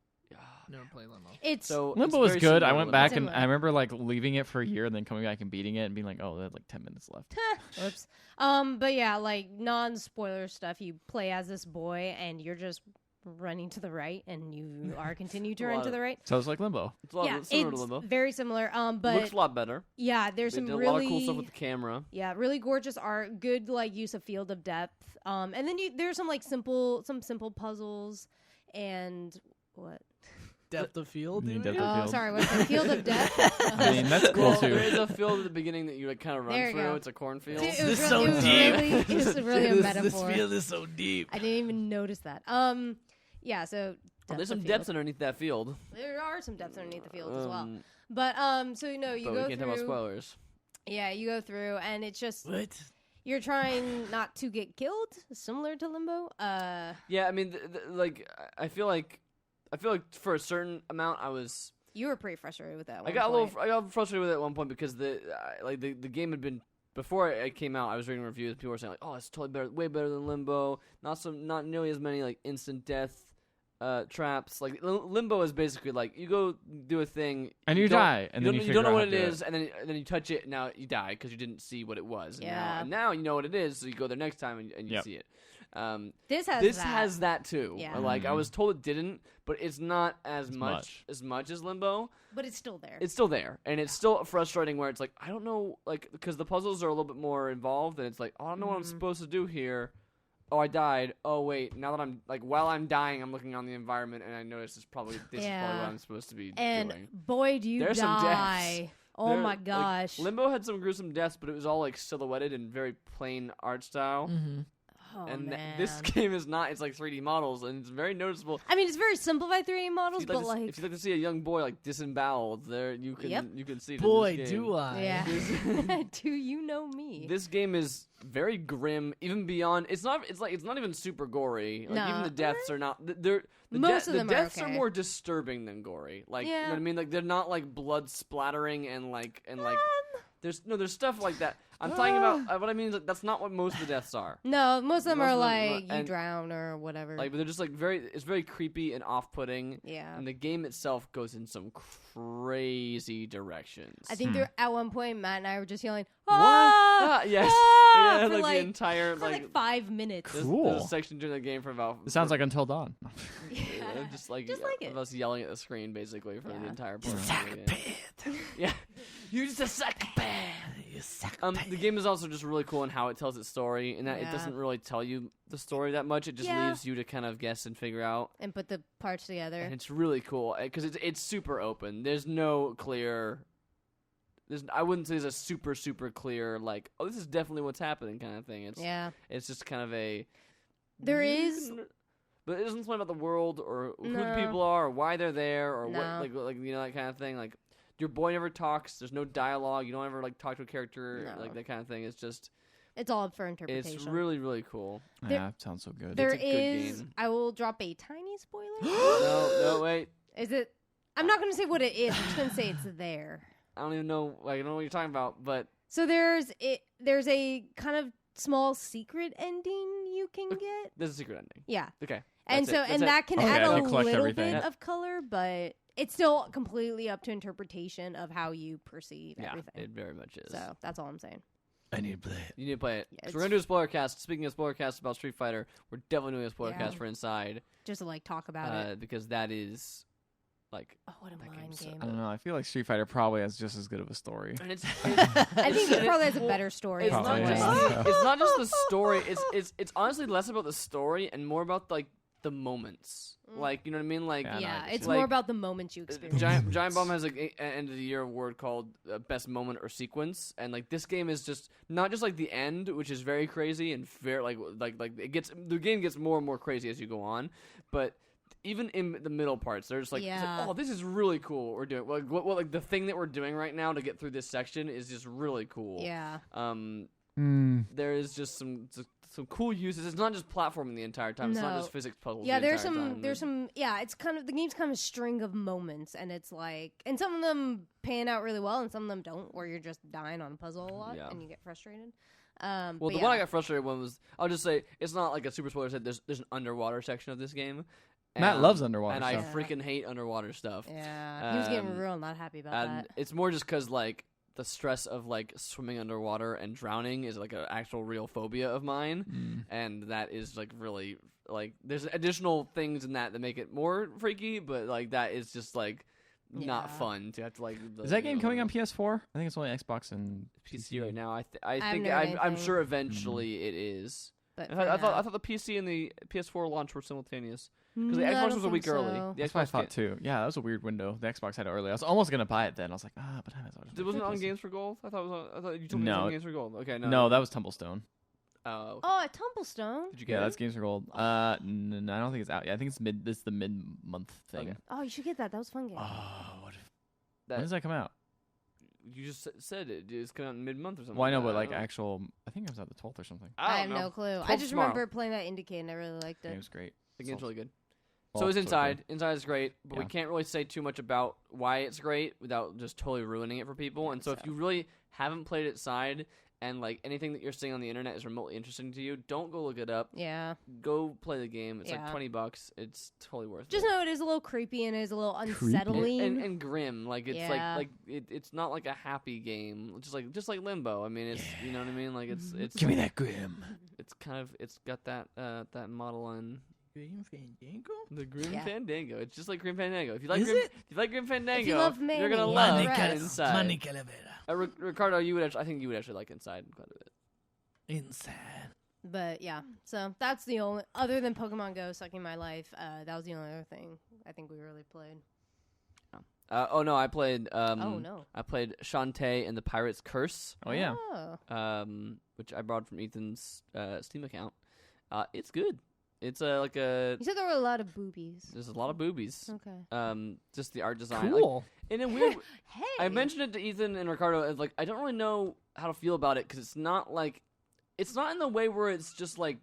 Never played Limbo. It's Limbo was good. I went back and Similar. I remember like leaving it for a year and then coming back and beating it and being like, oh, they had like 10 minutes left. Whoops. But yeah, like non-spoiler stuff. You play as this boy, and you're just running to the right, and you are continue to run to the right. So it's like Limbo. It's a lot similar to Limbo. Very similar. But Looks a lot better. yeah, there's They some did really a lot of cool stuff with the camera. Yeah, really gorgeous art. Good like use of field of depth. And then there's some like simple puzzles and what? Depth of field. You mean you depth mean? of Oh, field? sorry. What's the field of depth? I mean, that's cool Well, too. there is a field at the beginning that you like kind of There run you through. go. It's a cornfield. Dude, This is so deep. It was really a This metaphor. field is so deep. I didn't even notice that. Yeah. So There's some of depths field. underneath that field. There are some depths underneath the field as well. Um, But so you but go we can't talk about through. spoilers. Yeah, you go through, and it's just What? you're trying not to get killed, similar to Limbo. Yeah, I mean, like I feel like for a certain amount, You were pretty frustrated with that. I got frustrated with it at one point because the game had been before it came out. I was reading reviews. People were saying like, "Oh, it's totally better, way better than Limbo. Not nearly as many like instant death traps. Like Limbo is basically like you go do a thing And you die, and then you don't know what it it is, and then you touch it, and now you die because you didn't see what it was. Yeah. And now you know what it is, so you go there next time and you Yep. see it. This This that. has that too. Yeah. Like I Mhm. was told it didn't, but it's not as much. much as Limbo. But it's still there. It's still there, and it's still frustrating. Where it's like I don't know, like because the puzzles are a little bit more involved, and it's like I don't know what I'm supposed to do here. Oh, I died. Oh wait, now that I'm like while I'm dying, I'm looking on the environment, and I notice this is probably what I'm supposed to be and doing. boy, do you There's some die. deaths. Oh There- my like, gosh. Limbo had some gruesome deaths, but it was all like silhouetted and very plain art style. Mm-hmm. Oh, And man. this game is not. It's like 3D models, and it's very noticeable. I mean, it's very simplified 3D models, If but if you'd like to see a young boy like disemboweled, there you can Yep. you can see it. Boy, in this game. do I. yeah. Do you know me? This game is very grim, even beyond. It's not even super gory. Like even No. the deaths are not. They're Most of them are deaths are okay. more disturbing than gory. Like you know Yeah. what I mean? Like they're not like blood splattering and like there's stuff like that. I'm talking about what I mean is like, that's not what most of the deaths are. No, most of them are Most of them like are- you and- drown or whatever. Like but they're just like it's very creepy and off-putting. yeah. And the game itself goes in some crazy directions. I think there at one point Matt and I were just yelling, What? "Ah! Yes. Ah!" Yeah, for like like, the entire for like 5 minutes. There's Cool. a section during the game for about. It sounds like Until Dawn. Yeah. just like Just like it. of us yelling at the screen basically for the Yeah. entire part. Yeah, you just a psychopath. You The game is also just really cool in how it tells its story, and that it Yeah. doesn't really tell you the story that much. It just Yeah. leaves you to kind of guess and figure out. And put the parts together. And it's really cool because it's super open. There's no clear. I wouldn't say there's a super clear like this is definitely what's happening kind of thing. Yeah. It's just kind of a. There is. But it doesn't explain about the world or who the No. people are or why they're there or No. what like you know that kind of thing. Like your boy never talks. There's no dialogue. You don't ever like talk to a character No. like that kind of thing. It's just It's all up for interpretation. it's really cool. There- Yeah, it sounds so good. There It's a good is. game. I will drop a tiny spoiler. no wait. Is it? I'm not going to say what it is. I'm just going to say it's there. I don't even know. Like I don't know what you're talking about. But So there's a kind of small secret ending you can get. there's a secret ending. Yeah. Okay. And That's so it. That's and it. that can Okay, add a they'll collect little everything. bit of color, but it's still completely up to interpretation of how you perceive Yeah, everything. it very much is. So that's all I'm saying. I need to play it. You need to play it. Yeah, 'Cause it's- we're gonna do a spoiler cast. Speaking of spoiler cast about Street Fighter, we're definitely doing a spoiler Yeah. cast for Inside Just to like talk about it. because that is like Oh, what a that mind game's so- game. I don't know. I feel like Street Fighter probably has just as good of a story. and it's I think it probably has a well, better story. It's in not some Probably, just ways. yeah. it's not just the story. It's honestly less about the story and more about like the moments. Like you know what I mean? Like Yeah, I know Yeah, what you're it's saying. more about the moments you experience. Giant Bomb has like an end of the year award called best moment or sequence, and like this game is just not just like the end, which is very crazy and very like the game gets more and more crazy as you go on, but. Even in the middle parts, they're just like, it's like, Yeah. oh, this is really cool. What we're doing, like, like the thing that we're doing right now to get through this section is just really cool. Yeah. There is just some cool uses. It's not just platforming the entire time. It's not No. just physics puzzles. Yeah, the there's entire some time. it's kind of the game's kind of a string of moments, and it's like, and some of them pan out really well and some of them don't, where you're just dying on a puzzle a lot Yeah. and you get frustrated. Well, but the yeah. one I got frustrated with was, I'll just say, it's not like a super spoiler. There's an underwater section of this game, Matt loves underwater and stuff. I freaking hate underwater stuff. Yeah, he was getting real not happy about and that. it's more just because like the stress of like swimming underwater and drowning is like an actual real phobia of mine, and that is like really like there's additional things in that make it more freaky, but like that is just like not fun to have to like. Is that game coming on PS4? I think it's only Xbox and PC right now. I'm sure eventually it is. But I thought the PC and the PS4 launch were simultaneous. Because the Xbox was a week early. That's what I thought too. Yeah, that was a weird window. The Xbox had it early. I was almost gonna buy it then. I was like, but I was. It wasn't on Games for Gold. I thought you told me it was on Games for Gold. Okay, no. No, that was Tumblestone. Oh. Oh, at Tumblestone. Did you get it? Yeah, that's Games for Gold. I don't think it's out. Yeah, I think it's This is the mid-month thing. Okay. Oh, you should get that. That was a fun game. Oh, when does that come out? You just said it's coming out in mid-month or something. Well, I know, but like actual, I think it was at the 12th or something. I have no clue. I just remember playing that Indicate and I really liked it. It was great. The game's really good. Well, So it's Inside. Inside is great, but we Yeah. can't really say too much about why it's great without just totally ruining it for people. And so if you really haven't played it Side and like anything that you're seeing on the internet is remotely interesting to you, don't go look it up. Yeah. Go play the game. It's like Yeah. $20. It's totally worth Just it. know it is a little creepy and it is a little unsettling. And grim. Like it's it's not like a happy game. Just like Limbo. I mean, it's you know what I mean. Like it's Give me that grim. It's kind of it's got that model on. Grim Fandango? The Grim Yeah. Fandango. It's just like Grim Fandango. If you like Is Grim, it? if you like Grim Fandango, you love you're gonna mayonnaise, love right. Inside. Money Calavera. Ricardo, I think you would actually like Inside quite a bit. Inside. But yeah, so that's the only, other than Pokemon Go sucking my life, that was the only other thing I think we really played. I played. Oh no. I played Shantae and the Pirate's Curse. Oh yeah. Oh. Which I borrowed from Ethan's Steam account. It's good. It's like a. You said there were a lot of boobies. There's a lot of boobies. Okay. Just the art design. Cool. Like, in a weird. Hey. I mentioned it to Ethan and Ricardo. It's like I don't really know how to feel about it because it's not like. It's not in the way where it's just like.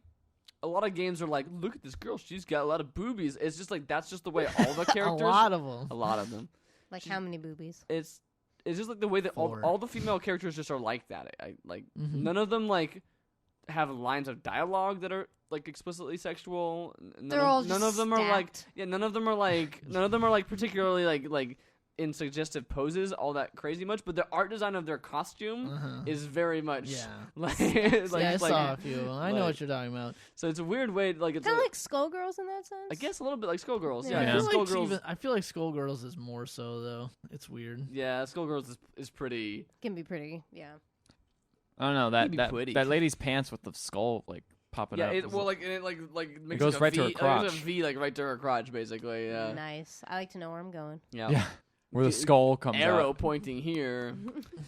A lot of games are like, look at this girl. She's got a lot of boobies. It's just like that's just the way all the characters. A lot of them. A lot of them. Like how many boobies? It's just like the way that all the female characters just are like that. None of them like have lines of dialogue that are like explicitly sexual. None of them are like particularly like in suggestive poses all that crazy much. But the art design of their costume is very much like I saw a few. I know what you're talking about. So it's a weird way. Like it's kind of like Skullgirls in that sense. I guess a little bit like Skullgirls. Yeah. Yeah, I feel like Skullgirls is more so though. It's weird. Yeah, Skullgirls is pretty. Can be pretty. Yeah. I don't know that lady's pants with the skull like popping up. Yeah, it makes goes like right a to her V, crotch. Like, a V like right to her crotch, basically. Yeah. Nice. I like to know where I'm going. Yeah. Where the skull comes Arrow out. pointing here.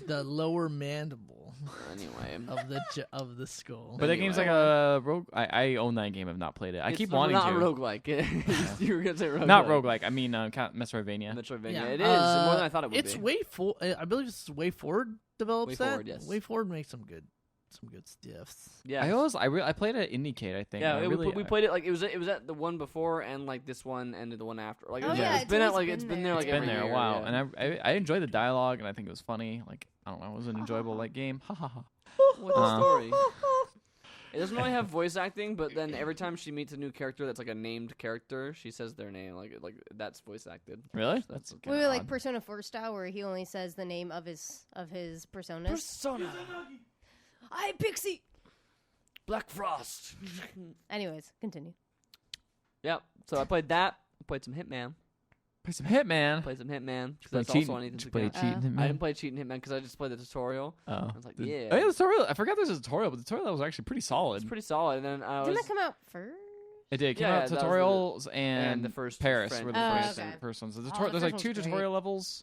The lower mandible Anyway. of the skull. But that game's like a rogue. I own that game. I've not played it. I keep wanting to. Not roguelike. You were gonna say roguelike. Not roguelike. I mean, Metroidvania. Metroidvania. Yeah. It is more than I thought it would it's be. I believe it's Way Forward develops that. WayForward, yes. Way Forward makes some good stuffs. Yeah. I played it at Indicate. I think. Yeah, we played it like it was at the one before and like this one and the one after. Like it's been at like been it's been there. there like It's been every there a year, while, yeah. and I enjoyed the dialogue, and I think it was funny. Like I don't know, it was an enjoyable like game. Ha ha ha. What's the story? It doesn't really have voice acting, but then every time she meets a new character that's like a named character, she says their name. Like that's voice acted. Really? That's We were like Persona 4 style, where he only says the name of his personas. Persona. Hi, Pixie. Black Frost. Anyways, continue. Yep. So I played that. I played some Hitman. Play some Hitman. Played some Hitman. Play That's cheating. also on Ethan's Did you play account. cheating Hitman? I didn't play cheating Hitman because I just played the tutorial. Oh. I was like, yeah. Oh yeah, the tutorial. I forgot there's a tutorial, but the tutorial was actually pretty solid. It's pretty solid. And then I Didn't was that come out first? It did. It came Yeah, out that was tutorials and the first Paris friend. were the Oh, first, okay. first ones. So the there's first like one's 2 great. tutorial levels,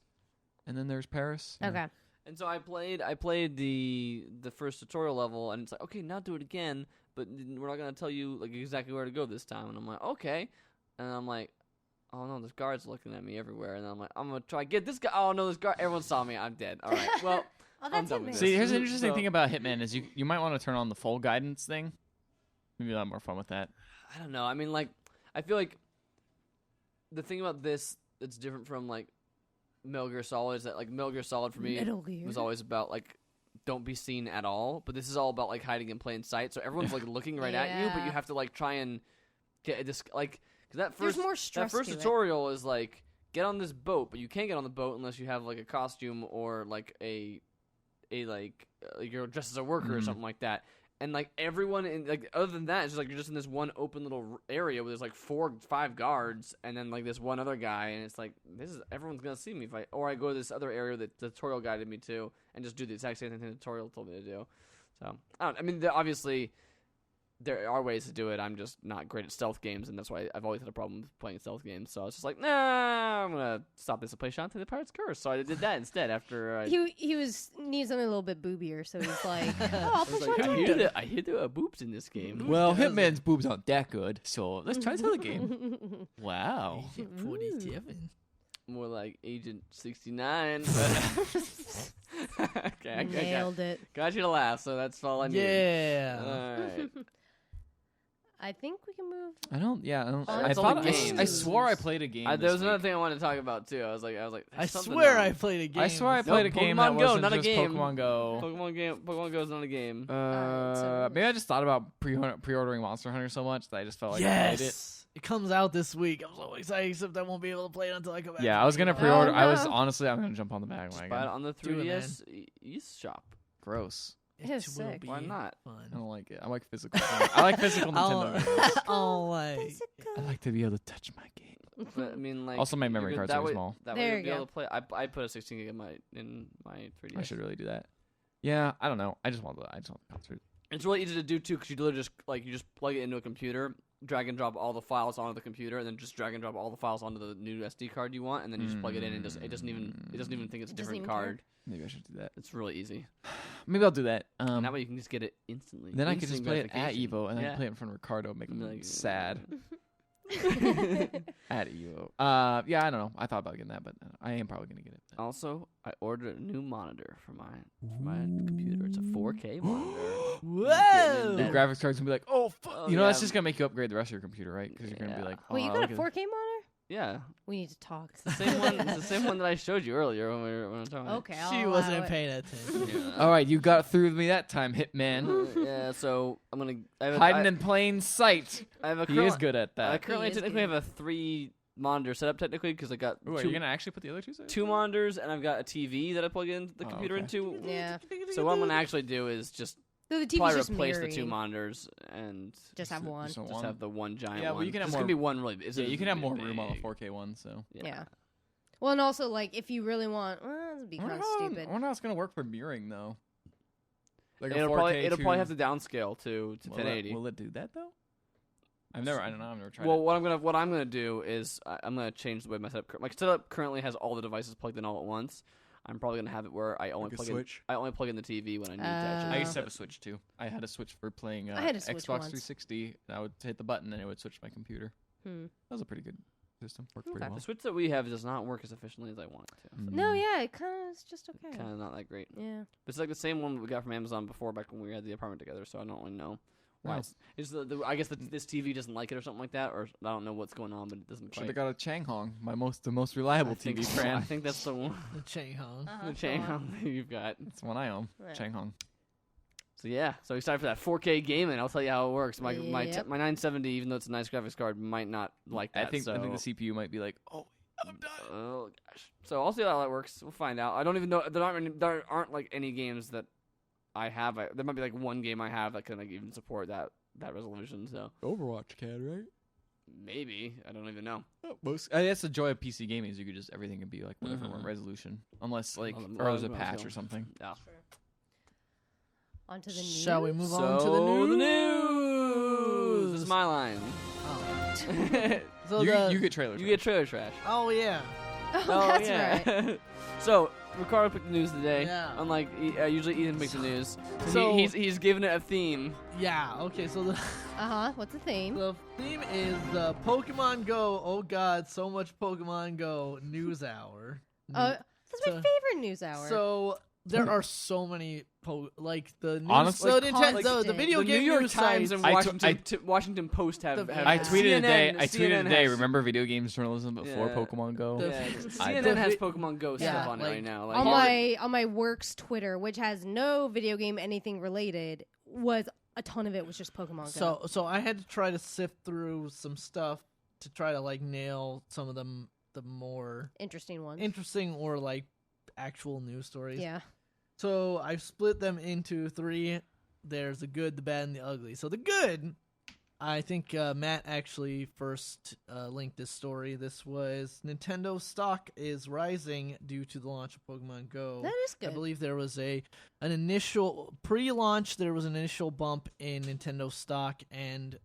and then there's Paris. Yeah. Okay. And so I played the first tutorial level, and it's like, okay, now do it again, but we're not gonna tell you like exactly where to go this time. And I'm like, okay, and I'm like, oh no, this guard's looking at me everywhere, and I'm like, I'm gonna try get this guy. Oh no, this guard, everyone saw me. I'm dead. All right, well, Oh, I'm that's done with Hitman. See, here's an So- interesting thing about Hitman is you might want to turn on the full guidance thing. Maybe you'll have more fun with that. I don't know. I mean, like, I feel like the thing about this that's different from like Metal Gear Solid is that like Metal Gear Solid for me Metal Gear. was always about like don't be seen at all, but this is all about like hiding in plain sight. So everyone's like looking right at you, but you Yeah. have to like try and get this like Because There's more stress that first to it. tutorial is like, get on this boat, but you can't get on the boat unless you have like a costume or like you're dressed as a worker or something like that. And like everyone in like other than that, it's just like you're just in this one open little area where there's like 4 or 5 guards, and then like this one other guy, and it's like everyone's gonna see me if I go to this other area that the tutorial guided me to, and just do the exact same thing the tutorial told me to do. So I mean, obviously there are ways to do it. I'm just not great at stealth games, and that's why I've always had a problem with playing stealth games. So I was just like, nah, I'm gonna stop this and play Shantae the Pirate's Curse. So I did that instead. After he needs something a little bit boobier, so he's like, oh, I'll play Shantae. I hear there are boobs in this game. Well, Hitman's boobs aren't that good, so let's try this other game. Wow. Agent 47. More like Agent 69. Okay, Nailed it. Got you to laugh, so that's all I need. Yeah. All right. I think we can move. I don't. That's all the games. I swore I played a game. There was another thing I wanted to talk about too. I was like, I swear I played a game. I swear I played a game that Pokemon Go, wasn't not a just game. Pokemon Go. Pokemon Go is not a game. Maybe I just thought about pre-ordering Monster Hunter so much that I just felt like I played it. It comes out this week. I'm so excited, except I won't be able to play it until I come back. Yeah, I was gonna pre-order. Oh, I was no. honestly, I'm gonna jump on the bandwagon. Buy it on the Do it, 3DS eShop. Gross. It's will sick. be Why not? I fun. don't like it. I like physical. I like physical Nintendo games. I'll like. I like to be able to touch my game. But I mean, like, Also, my memory you're cards that are way, small. That There way you you'll be go. able to play. I put a 16 gig in my 3DS. I should really do that. Yeah, I don't know. I just want the concert. It's really easy to do too, because you literally just plug it into a computer, drag and drop all the files onto the computer, and then just drag and drop all the files onto the new SD card you want, and then you just plug it in, and it doesn't even think it's a It doesn't different even card. Maybe I should do that. It's really easy. Maybe I'll do that. And that way you can just get it instantly. Then I could just Instant play it at gratification. Evo, and then Yeah. play it in front of Ricardo, make him Like, sad at Evo. Yeah, I don't know. I thought about getting that, but I am probably gonna get it. Also, I ordered a new monitor for my computer. It's a 4K monitor. Whoa! Your graphics card's gonna be like, oh fuck. Oh, You know, that's yeah. just gonna make you upgrade the rest of your computer, right? Because you're gonna be Yeah. like, Wait, you oh, got a look at- 4K monitor? Yeah, We need to talk. it's the same one. It's the same one that I showed you earlier when we were talking. Okay, She I'll wasn't allow it. paying attention. Yeah. All right, you got through with me that time, Hitman. Yeah, so I'm gonna Hiding in plain sight. I have a He is good at I that. currently He is technically good. have a 3 monitor setup technically because I got Ooh, are two, you gonna actually put the other two? Sides? 2 monitors and I've got a TV that I plug in the computer okay. into. Yeah. So what I'm gonna actually do is just So the TV's probably just replace the mirroring. 2 monitors and just have one. Just just have the one giant Yeah, well, one. you can have It's more- gonna be one really. Yeah, you can have more room on the 4K one. So Yeah. Well, and also, like, if you really want, this would be kind of stupid. I wonder how it's gonna work for mirroring though. Like a It'll 4K probably have to downscale to 1080. Will it do that though? I don't know. I've never tried. Well, it. what I'm gonna do is I'm gonna change the way my setup. My setup currently has all the devices plugged in all at once. I'm probably gonna have it where I only Like a plug Switch? in. I only plug in the TV when I need to. Actually I use used to have it. a Switch too. I had a Switch for playing I had a Switch Xbox once. 360. And I would hit the button and it would switch to my computer. Hmm. That was a pretty good system. Worked pretty Okay. well. The Switch that we have does not work as efficiently as I want it to. So No, yeah, it kind of is just okay. kind of not that great. Yeah. But it's like the same one we got from Amazon before, back when we had the apartment together. So I don't really know why. No. It's I guess this TV doesn't like it or something like that, or I don't know what's going on, but it doesn't Should quite. have got a Changhong, the most reliable I think TV so. I brand. think that's the one. The Chang Hong. Uh-huh, The chain that you've got. That's the one I own. Yeah. Changhong. So yeah, so excited for that 4K gaming. I'll tell you how it works. My Yep. my 970, even though it's a nice graphics card, might not like that. I think so. the CPU might be like, oh, I'm done. Oh gosh. So I'll see how that works. We'll find out. I don't even know. There aren't like any games that I have. There might be like one game I have that can like even support that resolution. So Overwatch can, right? maybe I don't even know. That's the joy of PC gaming is you could just everything can be like whatever Mhm. resolution, unless like Well, or there's a well, patch well, or something. Yeah. On to the news. Shall we move So on to the news? news. This is my line. Oh. So You get trailers. You get trailer trash. Oh yeah. Oh, that's right. So Ricardo picked the news today. Yeah. Unlike usually Ethan picks the news. So, So- he's given it a theme. Yeah. Okay. So the What's the theme? the theme is the Pokemon Go. Oh God, so much Pokemon Go news hour. That's my So- favorite news hour. So there are so many like the news. Honestly, so Nintendo, the constant. video The game New York news Times sites. and Washington Post have. The- have I tweeted today. CNN I tweeted today. has- Remember video games journalism before Yeah. Pokemon Go? The- Yeah, I- CNN has Pokemon Go Yeah, stuff on it like, right now. on Like, my work's Twitter, which has no video game anything related, was a ton of it was just Pokemon Go. So I had to try to sift through some stuff to try to like nail some of them, the more Interesting ones. interesting or like actual news stories. Yeah. So I've split them into 3. There's the good, the bad, and the ugly. So the good, I think Matt actually first linked this story. This was Nintendo stock is rising due to the launch of Pokemon Go. That is good. I believe there was an initial pre-launch. There was an initial bump in Nintendo stock, and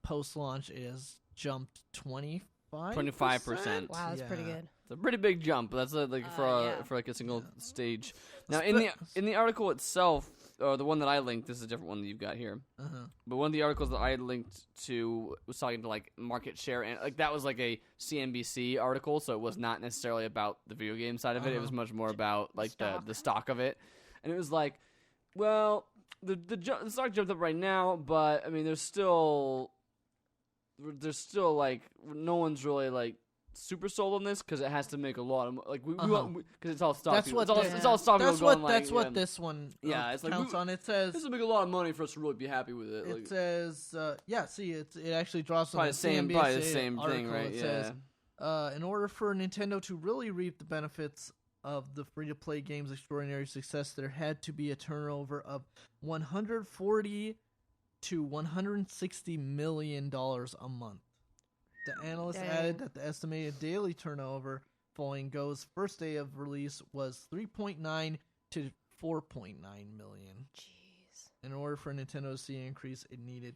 post-launch it has jumped 25%. 25%. Wow, that's pretty good. It's a pretty big jump. That's for like a single stage. Now in the article itself, or the one that I linked, this is a different one that you've got here. But one of the articles that I linked to was talking to like market share, and like that was like a CNBC article, so it was not necessarily about the video game side of it. It was much more about like the stock of it, and it was like, well, the stock jumped up right now, but I mean there's still like no one's really like super sold on this because it has to make a lot of like because it's all stock. That's what it's all stock. That's going what like, that's what this one it's like counts on. It says this will make a lot of money for us to really be happy with it. It says see it actually draws on probably the the CNBC same article. thing, right? It says in order for Nintendo to really reap the benefits of the free-to-play game's extraordinary success, there had to be a turnover of $140 to $160 million a month. The analyst added that the estimated daily turnover following Go's first day of release was 3.9 to 4.9 million. Jeez. In order for Nintendo to see an increase, it needed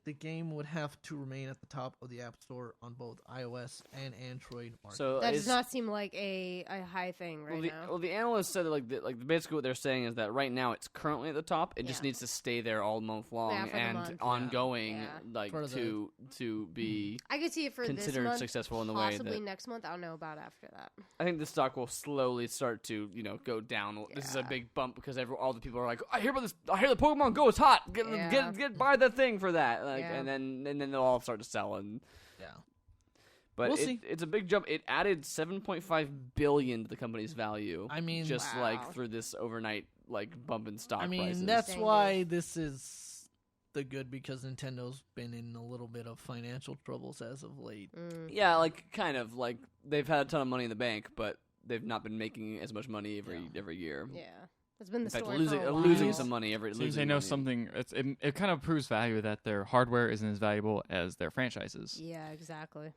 the game would have to remain at the top of the App Store on both iOS and Android markets. So that does not seem like a high thing now. Well, the analyst said that basically what they're saying is that right now it's currently at the top. It just needs to stay there all month long and ongoing, like to be. I could see it for considered this month, successful in the way possibly that next month. I don't know about after that. I think the stock will slowly start to go down. This is a big bump because all the people are like, I hear about this. I hear the Pokemon Go is hot. Get buy the thing for that. And then they'll all start to sell But we'll see. It's a big jump. It added $7.5 billion to the company's value. I mean, just like through this overnight bump in stock prices. I mean, that's why this is the good, because Nintendo's been in a little bit of financial troubles as of late. Yeah, like kind of like they've had a ton of money in the bank, but they've not been making as much money every year. Yeah. That's been the story losing, for a while. losing some money every. So they know something. It kind of proves value that their hardware isn't as valuable as their franchises. Yeah, exactly.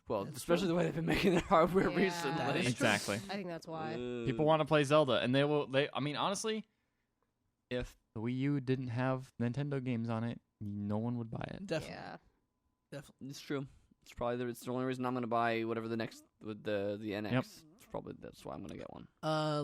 Well, especially the way they've been making their hardware Yeah. recently. Exactly. I think that's why. People want to play Zelda, and I mean, honestly, if the Wii U didn't have Nintendo games on it, no one would buy it. Definitely. Yeah. Definitely. It's true. It's probably it's the only reason I'm going to buy whatever the next with the NX. Yep. That's why I'm going to get one.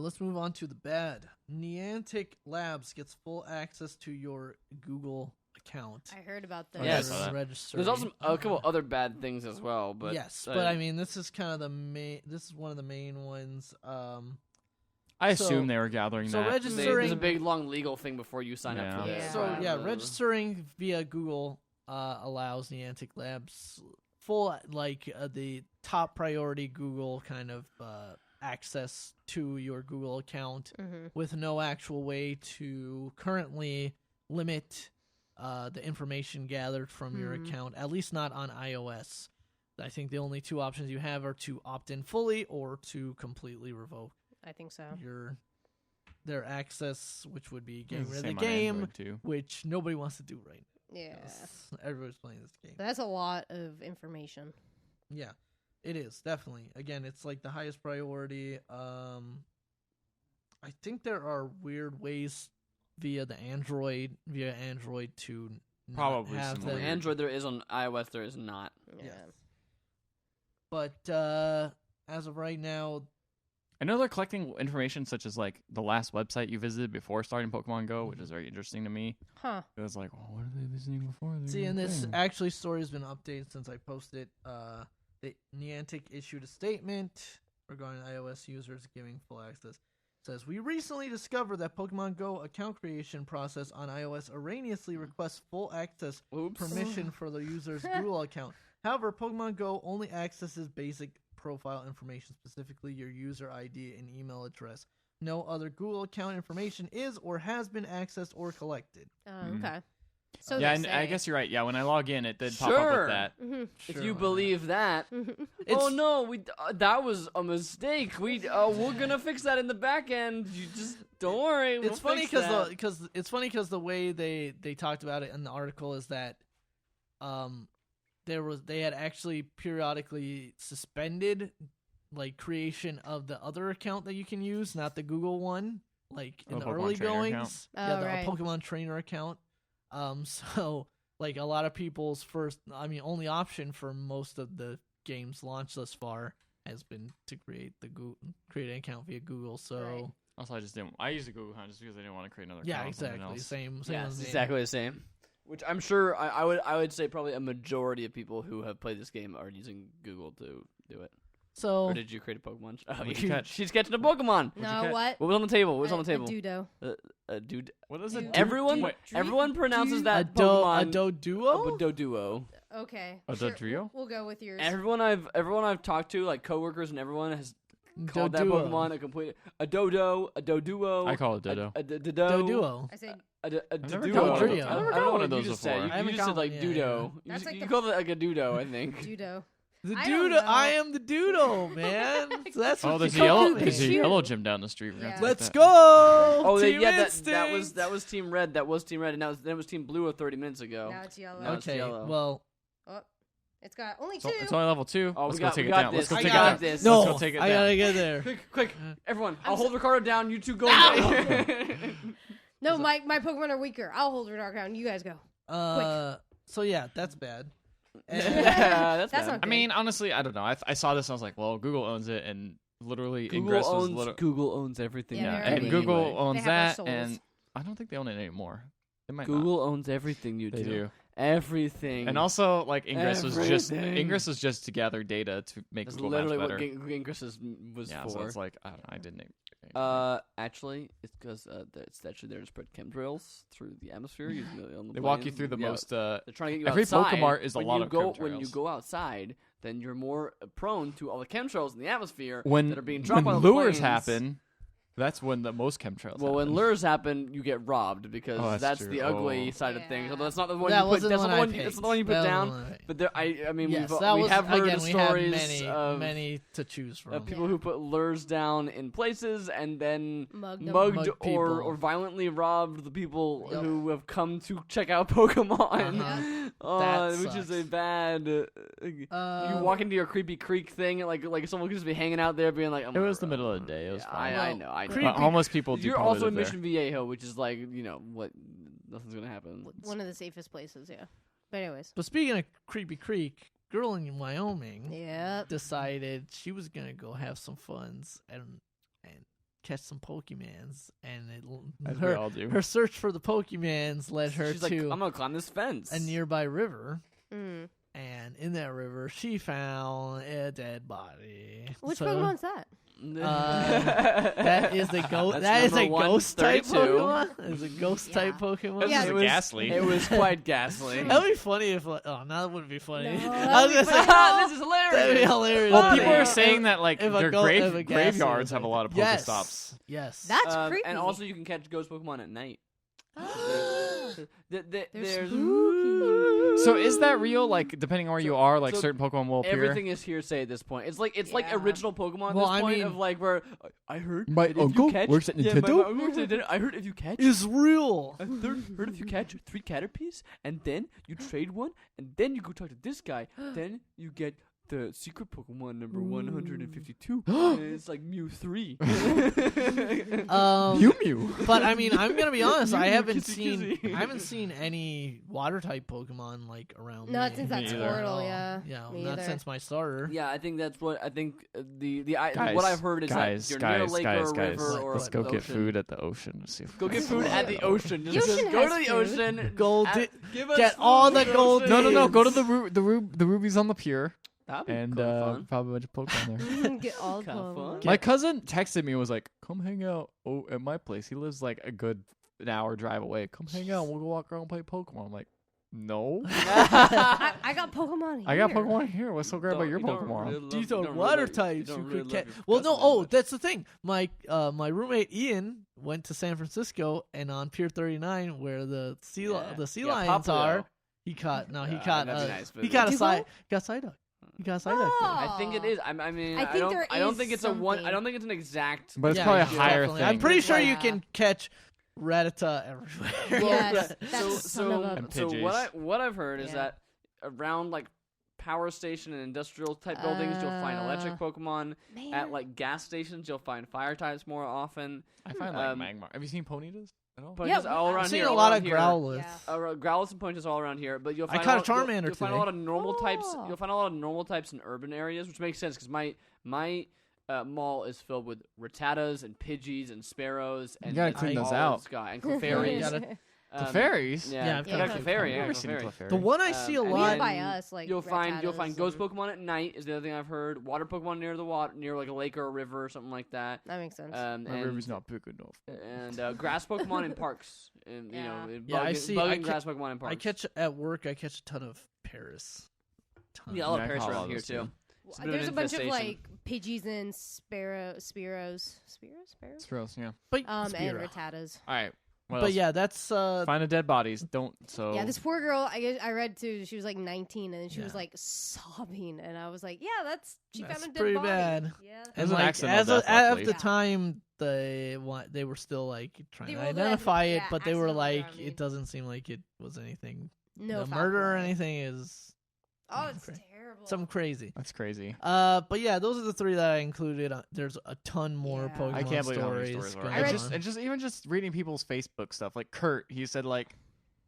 Let's move on to the bad. Niantic Labs gets full access to your Google account. I heard about this. Yes. Register. There's also a couple other bad things as well, but but I mean, this is kind of the main. This is one of the main ones. I assume they were gathering that. Registering. There's a big long legal thing before you sign up for this. So registering via Google allows Niantic Labs full the top priority Google kind of access to your Google account with no actual way to currently limit the information gathered from your account, at least not on iOS. I think the only two options you have are to opt in fully or to completely revoke. I think so. Their access, which would be getting rid of Same the on game, Android, too. which nobody wants to do right now. Yeah. Everybody's playing this game. That's a lot of information. Yeah, it is, definitely. Again, it's like the highest priority. I think there are weird ways via Android to Probably have similar. On Android there is, on iOS there is not. Yeah. But as of right now, I know they're collecting information such as like the last website you visited before starting Pokemon Go, which is very interesting to me. Huh. It was like, what are they visiting before? and this actually story has been updated since I posted. The Niantic issued a statement regarding iOS users giving full access. It says, we recently discovered that Pokemon Go account creation process on iOS erroneously requests full access permission for the user's Google account. However, Pokemon Go only accesses basic profile information, specifically your user ID and email address. No other Google account information is or has been accessed or collected. Okay. So Yeah, they and say. I guess you're right. Yeah, when I log in, it did pop up Sure. with that. Mhm. If Sure, you why believe that. Oh no, that was a mistake. We're gonna fix that in the back end. You just don't worry. It's funny because the way they talked about it in the article is that they had actually periodically suspended like creation of the other account that you can use, not the Google one, like in the Pokemon early trainer goings. account. Yeah, Oh, the right. Pokemon trainer account. So like a lot of people's only option for most of the games launched thus far has been to create an account via Google. So Right. Also, I used the Google account just because I didn't want to create another yeah, account. with something exactly. else. Same Yeah, as it's me. exactly the same. Which I'm sure I would say probably a majority of people who have played this game are using Google to do it. So Or did you create a Pokemon? Oh, What'd you catch? She's catching a Pokemon. No, catch? what? What was on the table? What was on the A table? Dudo. Dude. What is it? Everyone, Wait, everyone pronounces that a Pokemon Doduo? a Doduo. Okay. A Dodrio? We'll go with yours. Everyone I've talked to, like coworkers and everyone, has called that Doduo. Pokemon a Dodo, a Doduo. I call it Dodo. A Dodo. Doduo. I said A never Doduo. got one of those. I I've never got don't know one what of those you just before. said. I You haven't just said got like one, Dudo. yeah. That's like You the- called it like a Dudo, I think. Judo. The I don't Dudo. know. I am the Doodle, man. So that's Oh, what there's a you call yellow. me. There's a Shoot. yellow gym down the street. We're gonna Yeah. have to Let's get go. Oh, Team that was Team Red. That was Team Red, and that was Team Blue 30 minutes ago. Now it's yellow. No, it's Okay, yellow. well, Oh, it's got only So two. it's only level 2. Oh, Let's we go got- take we it got down. this. Let's go I take it got down. this. no, Let's go take it I down. gotta get there. Quick, everyone! I'll hold Ricardo down. You two go. No, my Pokemon are weaker. I'll hold her dark down. You guys go. So yeah, that's bad. And- Yeah, that's That's bad. not I mean, honestly, I don't know. I saw this and I was like, well, Google owns it, and literally Ingress was Google owns everything. Yeah, yeah, they're and everything Google anyway. owns They have our that, souls. and I don't think they own it anymore. They might Google owns everything you not. They do. Everything. And also, like Ingress was Everything. just to gather data to make that's Google literally Maps what better. Ingress was Yeah, for. so it's like I don't know. I didn't. Actually, it's because it's actually there to spread chemtrails through the atmosphere. Using on the They walk you planes. through the Yeah. most. They're trying to get you every outside. Pokemart is a When lot you of go, chemtrails. When you go outside, then you're more prone to all the chemtrails in the atmosphere when that are being dropped when on the lures planes. happen, that's when the most chemtrails. Well, when happen. lures happen, you get robbed because Oh, that's that's true. the ugly Oh. side of things. Yeah. Although that's not the one that you put. wasn't That's the not one the I one. picked. That's the one you put That was down. the one I picked. But there, I mean, yes, we that was have heard again. of We stories have many, of many to choose from. people who put lures down in places and then Mugged 'em. mugged Mug or people. violently robbed the people Yep. who have come to check out Pokemon. That Which is a sucks. bad. You walk into your creepy creek thing, like someone could just be hanging out there, being like, It was the middle of the day. It was Yeah, fine. I Well, know. I know. creepy- Homeless people. do You're probably also live in there. Mission Viejo, which is like, what? Nothing's gonna happen. One of the safest places, yeah. But anyways. But speaking of Creepy Creek, girl in Wyoming Yep. decided she was gonna go have some funs and catch some Pokemans, and As we all do. her search for the Pokemans led her She's like, to I'm gonna climb this fence. a nearby river. Mm. And in that river, she found a dead body. Which So, Pokemon's that? that is a ghost. That's That is a number ghost type 132. Pokemon. It's a ghost type Pokemon. This Yeah, is it a was ghastly. It was quite ghastly. That would be funny if. Oh, no, that wouldn't be funny. No, I was that'd gonna be say funny. This is that'd be hilarious. hilarious. Well, If- people are if- saying that like if a their go- if a ghastly graveyards was have a like lot of that. Pokestops. Yes. That's creepy. And also, you can catch ghost Pokemon at night. They're There's spooky. So is that real? Like depending on where you are, like so certain Pokemon will appear. everything is hearsay at this point. It's like Yeah. original Pokemon at Well, this I point mean- of like where I heard My that if uncle you catch, works at Yeah, Nintendo? my uncle works at Nintendo. I heard if you catch is real. I heard if you catch 3 Caterpies and then you trade one and then you go talk to this guy, then you get the secret Pokemon number 152. And it's like Mew 3. Mew Mew. But I mean, I'm gonna be honest. I Mew, haven't kissy, kissy. I haven't seen any water type Pokemon like around. Not me. since that Me either. Squirtle, Oh, yeah. Yeah, Me not either. since my starter. Yeah, I think that's what I think. Guys, What I've heard is guys, that you're guys, near a lake guys, or a guys. river or Let's a go get ocean. food at the ocean. Let's see if Go get food at the ocean. The Just ocean go has to the food. ocean. Gold. Give us Get food all the at gold ocean. No. Go to the rubies on the pier That'd be and kinda fun. probably a bunch of Pokemon there. Get all the Kinda Pokemon. fun. My cousin texted me and was like, "Come hang out at my place." He lives like a good an hour drive away. Come hang out. We'll go walk around and play Pokemon. I'm like, No. I got Pokemon here. I got Pokemon here. What's so great about your Pokemon? Really These are water types. You could catch. Well, no. Oh, that's the thing. My roommate Ian went to San Francisco, and on Pier 39, where the sea lions are, he caught. No, he caught. He got a Psyduck. He got a Psyduck. I think it is. I mean, I don't think it's a one. I don't think it's an exact. But it's probably a higher definitely. thing. I'm pretty sure you can catch Rattata everywhere. Yes, that's So what I've heard is that around like power station and industrial type buildings, you'll find electric Pokemon. Man. At like gas stations, you'll find fire types more often. I find like Magmar. Have you seen Ponytas at all? Ponytas all around I've seen here. a lot of Growlithe. Growlithe and Ponytas all around here, but you'll find I caught a Charmander You'll find a lot of normal types. Oh. You'll find a lot of normal types in urban areas, which makes sense because my mall is filled with Rattatas and Pidgeys and Sparrows and You gotta clean those all out. this guy and Clefairies. Clefairies? Yeah, I've got got Clefairy. I've Yeah, never seen a Clefairy. Clefairy. The one I see a and lot then by us, like you'll find Rattatas ghost and- Pokemon at night is the other thing I've heard. Water Pokemon near the water, near like a lake or a river or something like that. That makes sense. My And river's not big enough. and grass Pokemon in parks. And, you know, I see. Bug and grass Pokemon in parks. I catch at work. I catch a ton of Paris. Yeah, a lot Yeah, of I Paris caught around all here those, too. too. It's a bit of There's an a bunch of infestation. like Pidgeys and Spearows, Sparrows, yeah. But and Spearow. Rattatas. All right. What But else? yeah, that's Find the dead bodies. Don't. So. Yeah, this poor girl. I read too. She was like 19, and she was Yeah. like sobbing, and I was like, "Yeah, she That's found a dead pretty body." bad. Yeah. It was and an like accidental death, at luckily. the time they were still like trying They to were identify it, yeah, but they were accidental like drowning. it doesn't seem like it was anything. No the foul murder or play. anything is Oh, it's Cra- terrible. something crazy. That's crazy. But yeah, those are the three that I included. There's a ton more Yeah. Pokemon I can't believe how many stories. stories are. going I read- And just even just reading people's Facebook stuff, like Kurt, he said like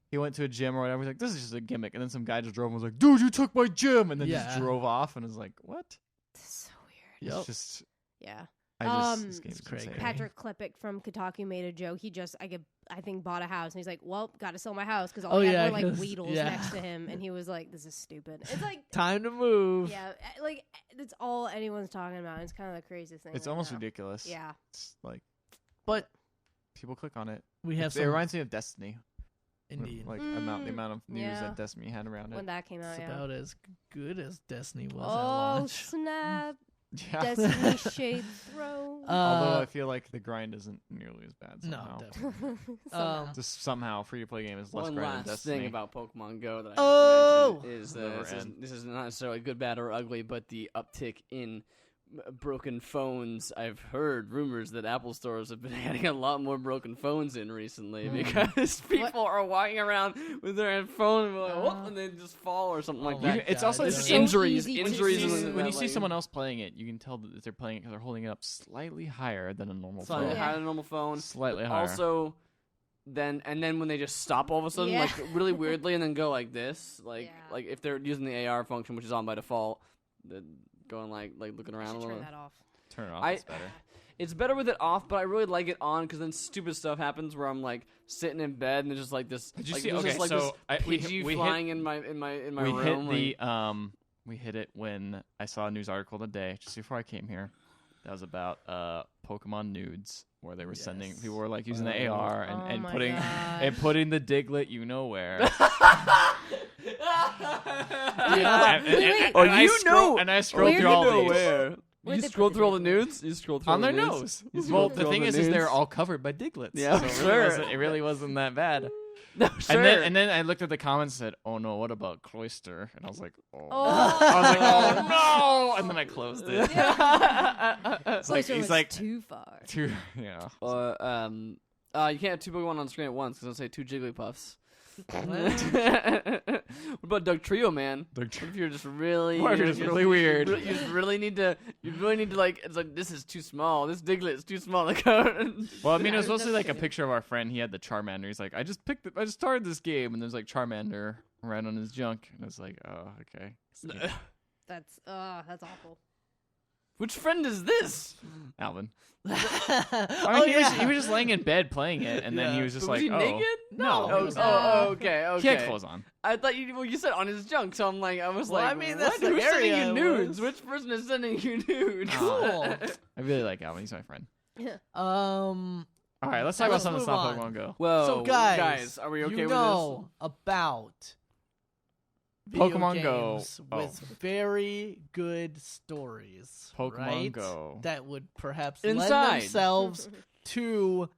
he went to a gym or whatever. He's like, this is just a gimmick, and then some guy just drove and was like, dude, you took my gym, and then just Yeah. drove off, and was like, what? This is so weird. Yep. It's just, Yeah. this game's It's crazy. insane. Patrick Klepek from Kotaku made a joke. He just, I think, bought a house, and he's like, "Well, got to sell my house because all Oh, he had yeah, were like 'cause- Weedles yeah. next to him," and he was like, "This is stupid." It's like, Time to move. yeah, like that's all anyone's talking about. It's kind of the craziest thing. It's right almost now. ridiculous. Yeah. It's like But people click on it. we have It some. reminds me of Destiny. Indeed. Like the amount of news yeah. that Destiny had around When it. that came out, It's yeah. about as good as Destiny was at Oh launch. snap! Yeah. Destiny Shade Throw. Although I feel like the grind isn't nearly as bad no, somehow. definitely. Somehow. Just somehow free to play game is less One grind than last Destiny. thing about Pokemon Go that I Oh! have to mention is Never this is not necessarily good, bad, or ugly, but the uptick in broken phones. I've heard rumors that Apple stores have been adding a lot more broken phones in recently because people are walking around with their phone and, like, whoop, and they just fall or something like Oh that. my It's God, also it's just so injuries. easy to Injuries. do. when you see someone else playing it, you can tell that they're playing it because they're holding it up slightly higher than a normal slightly phone. higher than a normal phone. Slightly higher. Also, then when they just stop all of a sudden, Yeah. like really weirdly, and then go like this, Yeah. like if they're using the AR function, which is on by default, going like looking I around a should little. turn that off. Turn it off. I- It's better. It's better with it off, but I really like it on because then stupid stuff happens where I'm like sitting in bed and there's just like this. Did you like, see? there's Okay, just, like, so this we Pidgey hit flying in my we room. hit the we hit it when I saw a news article today just before I came here. That was about Pokemon nudes where they were sending Yes. people were like using the AR Oh and my putting God. and putting the Diglett you know where. Yeah. Wait, Oh, I you scroll- know- and I scrolled Where through did all they- these. Where? Where'd You they scroll put through all the Diglett? nudes? You scroll through On all their the nudes? nose. You Well, scroll the through all thing is nudes? they're all covered by Diglets. Yeah, so it sure. It really wasn't that bad. No, sure. And then I looked at the comments and said, "Oh no, what about Cloister?" And I was like, "Oh." Oh. I was like, "Oh no!" And then I closed it. It's like, Closer he's was like, too far. too, yeah. You can't have two Pokemon on screen at once because I'll say two Jigglypuffs. What about Dugtrio, man? Doug What if you're just really, What if you're just really weird? You just really need to. You really need to like. It's like this is too small. This Diglett is too small. Like, Well, I mean, it was Yeah, mostly like a Dugtrio. picture of our friend. He had the Charmander. He's like, I just started this game, and there's like Charmander right on his junk, and it's like, oh, okay. That's awful. which friend is this? Alvin. Oh, I mean, he was just laying in bed playing it, and then he was just But was like, he oh. naked? No. Oh, he was okay, okay. He had clothes on. I thought you said on his junk, so I'm like, I was Well, like, I mean, what? that's the Who's sending area you it nudes? was. Which person is sending you nudes? Cool. I really like Alvin. He's my friend. Um. All right, let's talk about Let's something that's move not on. Pokemon Go. Whoa, So guys, are we okay you with know about video Pokemon Go. games with very good stories. Pokemon right? Go. That would perhaps Inside. lend themselves to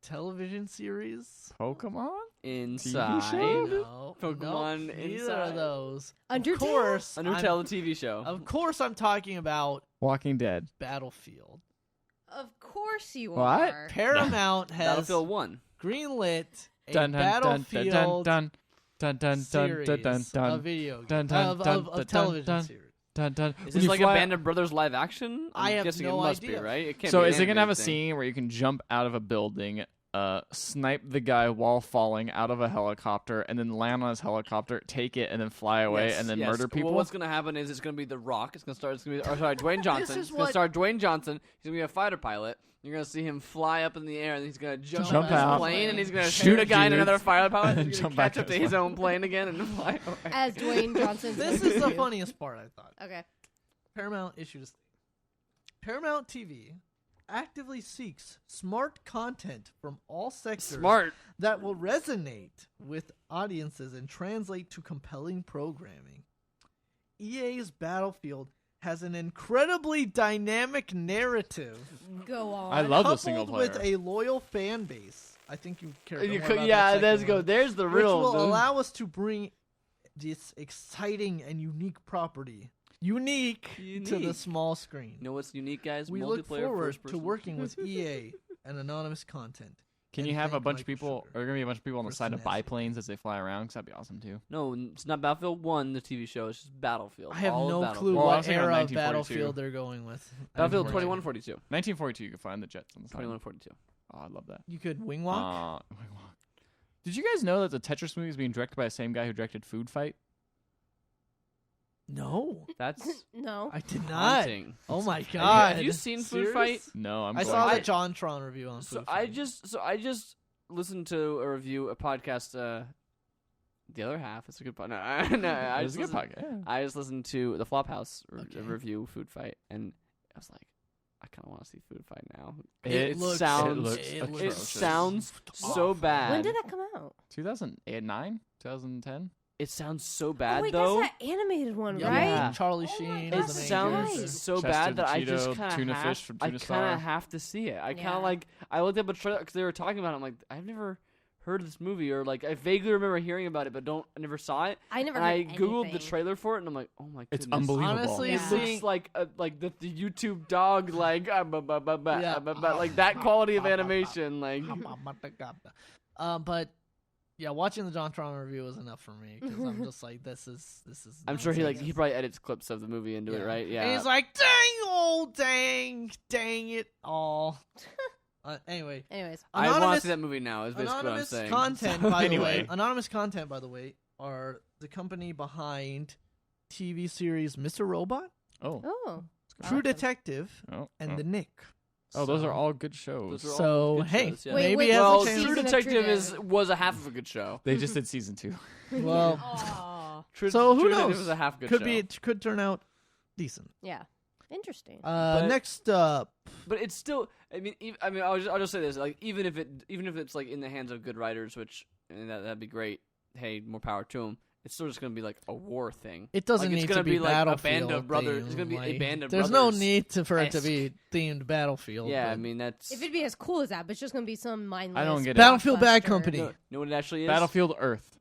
television series. Pokemon? Inside. show? No, Pokemon nope, neither Inside. of those. Undertale? Of course, Undertale, the TV show. Of course, I'm talking about Walking Dead. Battlefield. Of course you What? are. Paramount has Battlefield 1. greenlit a Dun, dun, dun, dun, Battlefield dun, dun, dun, dun, series dun, dun, dun. of video Dun, games, dun, of dun, dun, television dun. series. Dun, dun. Is When this you like fly- a Band of Brothers live action? I I'm have guessing no it must idea. be, right? It can't So be is an it gonna have a animated thing. scene where you can jump out of a building, snipe the guy while falling out of a helicopter, and then land on his helicopter, take it, and then fly away, Yes, and then yes. murder people? Well, what's gonna happen is it's gonna be The Rock. It's gonna be Dwayne Johnson. is It's gonna what- start Dwayne Johnson. He's gonna be a fighter pilot. You're gonna see him fly up in the air, and he's gonna jump Jump out of his out, plane, and he's gonna shoot shoot a guy in dudes, another fighter pilot, and and he's gonna jump back catch up to to his his own plane again and fly away. As Dwayne Johnson's This is the funniest part, I thought. Okay. Paramount issued a statement. Paramount TV actively seeks smart content from all sectors Smart. that will resonate with audiences and translate to compelling programming. EA's Battlefield has an incredibly dynamic narrative Go on. I love the coupled single with player. a loyal fan base. I think you care more You about could, that yeah, second let's go. one, There's the which real. will allow us to bring this exciting and unique property unique to the Unique. small screen. You know what's unique, guys? We Multiplayer look forward first to person. working with EA and anonymous content. Can and you have a thank bunch of Michael people? Sugar Are there gonna be a bunch of people on the for side of finessing. biplanes as they fly around? Because that'd be awesome too. No, it's not Battlefield 1, the TV show. It's just Battlefield. I have All of no Battlefield. clue Well, I what was thinking of era of 1942. Battlefield they're going with. Battlefield I have no idea. 2142. 1942, you can find the jets on the side. 2142. Oh, I love that. You could wing walk. Did you guys know that the Tetris movie is being directed by the same guy who directed Food Fight? No, That's No. I did not. haunting. Oh my god! Have you seen Food Serious? Fight? No, I'm. I going saw to. the John Tron review on So Food I Fight. just listened to a review, a podcast. The other half. It's a good podcast. No, I It's just a good listened- podcast. Yeah. I just listened to the Flophouse Okay. review Food Fight, and I was like, I kind of want to see Food Fight now. It looks- sounds it looks it atrocious. sounds so Awful. bad. When did that come out? 2009, 2010. It sounds so Oh bad wait, though. that's that animated one, Yep. right? Yeah. Charlie Oh my Sheen. God, It is the main sounds character. so Chester bad the that I just Cheeto, kind Tuna of Fish from I Tuna kind Star. of have to see it. I kind Yeah. of like. I looked up a trailer because they were talking about it. I'm like, I've never heard of this movie, or like I vaguely remember hearing about it, but I never saw it. I never. And heard I googled the anything. trailer for it, and I'm like, oh my goodness, It's unbelievable. Honestly, Yeah. It looks like the YouTube dog, like Yeah. like that quality of animation, like. But yeah, watching the John Tron review was enough for me because I'm just like, this is. I'm sure he nonsense. probably edits clips of the movie into it, right? Yeah. And he's like, dang it all. Anyway, Anyways, I want to anonymous, see that movie now. Is basically what I'm anonymous saying. content, So, by anyway. the way. Anonymous content, by the way, are the company behind TV series Mr. Robot, Oh, oh, True Awesome. Detective, oh, and oh. The Nick. Oh, those So- are all good shows. Those are all So good hey, shows, yeah. Wait, maybe wait, as so a Well, change- True season of Detective True was a half of a good show. They just did season 2. well, Aw. So who True Detective knows? was a half good could show. be it could turn out decent. yeah, interesting. But- Next up, But it's still. I mean, I'll just say this. Like, even if it's like in the hands of good writers, which that'd be great. Hey, more power to them. It's still just gonna be like a war thing. it doesn't Like, it's need gonna to be like a Battlefield. band of brothers. themed, It's gonna be a like, band of There's brothers. no need for it to be themed Battlefield. Yeah, but I mean that's. If it'd be as cool as that, but it's just gonna be some mindless. I don't get it. Battlefield Bad blockbuster. Company. You know what it actually is? Battlefield Earth.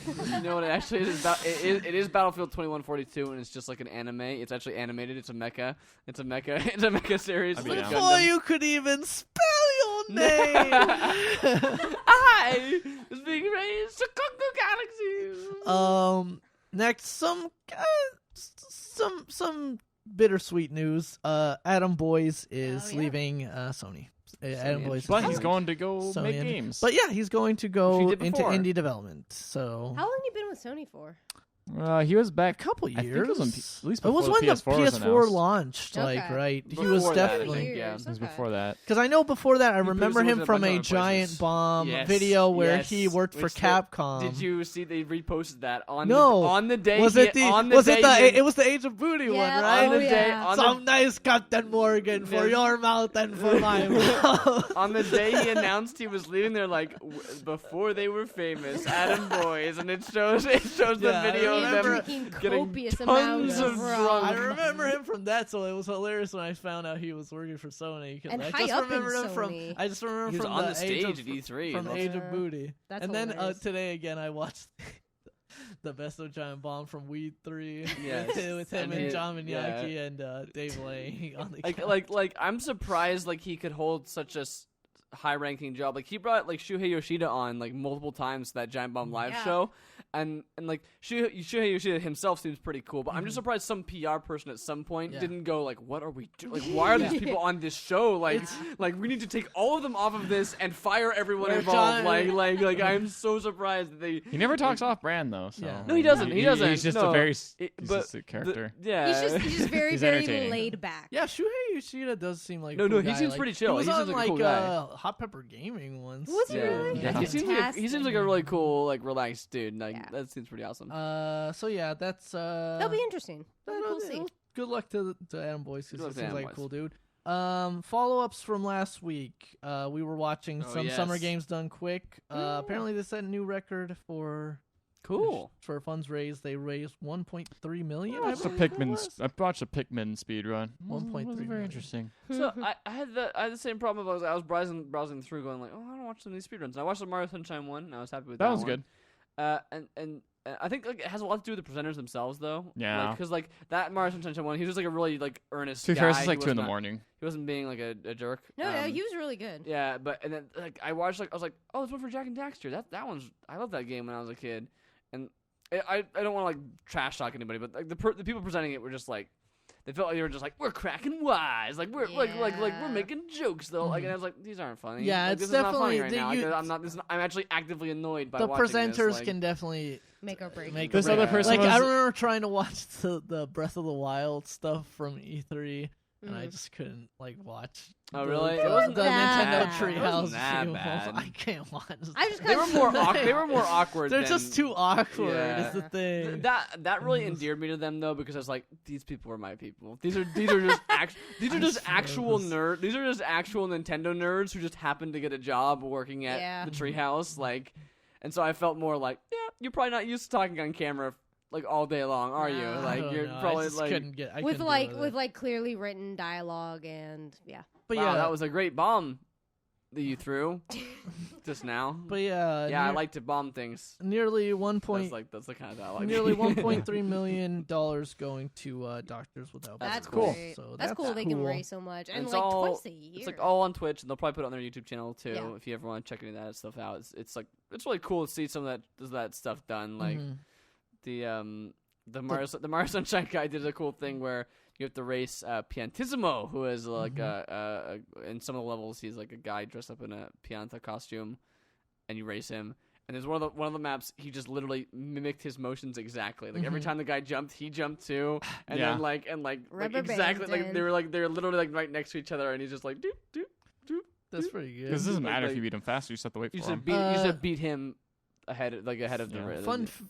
You know what it actually is? It is Battlefield 2142, and it's just like an anime. It's actually animated. It's a mecha. It's a mecha series. I'd be like down. Before Gundam. you could even spell your name. I was being raised to conquer galaxies. Next, some bittersweet news. Adam Boyes is Oh, yeah. leaving Sony. Adam Boyes, But is he's leaving going to go Sony make and- games. But yeah, he's going to Which go he did into before. indie development. So How long you been with Sony for? He was a back. couple I think years. it was on at least It was before when the the PS4 was PS4 announced. launched. Like Okay. right, he Before was that, I definitely. think, yeah. It was Okay. before that. Because I know before that, I He remember produced him a from bunch a of Giant places. Bomb Yes, video where yes, he worked for which they- Capcom. Did you see they reposted that on No. on the day? Was he- it the? on the Was day it the? he- It was the Age of Booty one, Yeah, right? on the Oh, day yeah. on Some nice Captain Morgan for Yes. your mouth and for my mouth. on the day he announced he was leaving, they're like, before they were famous, Adam Boyes, and it shows the Yeah, I video video of them drinking getting copious tons amounts of rum. drunk. I remember him from that, so it was hilarious when I found out he was working for Sony. 'Cause And I high just up in remember him from. Sony. I just remember He was from on the Age stage of, at E3. from That's- Age of Booty. That's And then hilarious. today again, I watched the Best of Giant Bomb from Weed 3 Yes. with him And and he- John Minyaki and Dave Lang on the couch. like I'm surprised like he could hold such a high-ranking job. Like he brought like Shuhei Yoshida on like multiple times to that Giant Bomb live Yeah. show, and like Shuhei Yoshida himself seems pretty cool. But I'm just surprised some PR person at some point Yeah. didn't go like, "What are we doing? Like, why are these people on this show? Like we need to take all of them off of this and fire everyone Where involved." John- Like I'm so surprised that they. He never talks off brand though. So Yeah. No, he doesn't. He doesn't. He's just No. a very. It- He's but just a character. Yeah, He's just very, He's very entertaining. laid back. Yeah, Shuhei Yoshida does seem like a No, cool he guy. seems Like, pretty chill. He was He on seems like a like cool guy. Hot Pepper Gaming once. Was he too. really? Yeah, That's he seems fantastic. like a really cool, like relaxed dude. Like Yeah. that seems pretty awesome. So yeah, that's That'll be interesting. That'll be cool to see. Good luck to Adam Boyce Good because luck he to seems Adam like a Boyce. cool dude. Follow-ups from last week. We were watching Oh, some yes. Summer Games Done Quick. Apparently they set a new record for Cool. for funds raised. They raised 1.3 million. I watched I watched a Pikmin speed run. 1.3 It was very million. interesting. So I had the same problem. I was browsing through, going like, oh, I want to watch some of these speedruns. And I watched the Mario Sunshine one, and I was happy with that. That was one. good. And I think like it has a lot to do with the presenters themselves, though. Yeah. Because like that Mario Sunshine one, he was like a really like earnest. To be guy. fair, it's He like 2 in the wasn't- morning. He wasn't being like a jerk. No, he was really good. Yeah, but and then like I watched I was like, oh, there's one for Jack and Daxter. That one's I loved that game when I was a kid, and I don't want to like trash talk anybody, but like the people presenting it were just like. They felt like they were just like, we're cracking wise, like we're like we're Yeah. making jokes though. Like, and I was like, these aren't funny. Yeah, like, it's this is not funny definitely- right they now. Like, use- I'm not. I'm actually actively annoyed by The watching presenters this. Like, can definitely Make or break. make This or other break. person Like I was- remember trying to watch the Breath of the Wild stuff from E3, and I Mhm. just couldn't like watch. Oh, the- really? The, It wasn't the that Nintendo bad. Treehouse. It wasn't that stream. bad. I can't watch. I just they were kinda- more. They were more awkward. They're than, just too awkward. Yeah. Is the thing. That really endeared me to them though, because I was like, these people are my people. These are just these are just actual nerds. These are just actual Nintendo nerds who just happen to get a job working at Yeah. the Treehouse. Like, and so I felt more like, yeah, you're probably not used to talking on camera like all day long, are you? No. I Like, don't you're know. probably I just like. couldn't get. I with couldn't like deal with it. like clearly written dialogue and yeah. But Wow, yeah, that was a great bomb that you threw just now. But yeah, Yeah, I like to bomb things. nearly That's the kind of dialogue. nearly $1.3 million going to Doctors Without That's Borders. cool. Great. So That's cool. They can raise so much, and It's like all- twice a year. It's like all on Twitch, and they'll probably put it on their YouTube channel too. Yeah. If you ever want to check any of that stuff out, it's like it's really cool to see some of that stuff done. Like Mhm. the Mario Sunshine guy did a cool thing where you have to race Piantissimo, who is like in some of the levels he's like a guy dressed up in a Pianta costume, and you race him. And there's one of the maps he just literally mimicked his motions exactly. Like every time the guy jumped, he jumped too, and Yeah. then like Rubber exactly bands like they're literally like right next to each other, and he's just like doop doop doop. That's pretty good. Because it doesn't matter if Like- you beat him faster. You just have to wait for You him. should beat him ahead of the Yeah.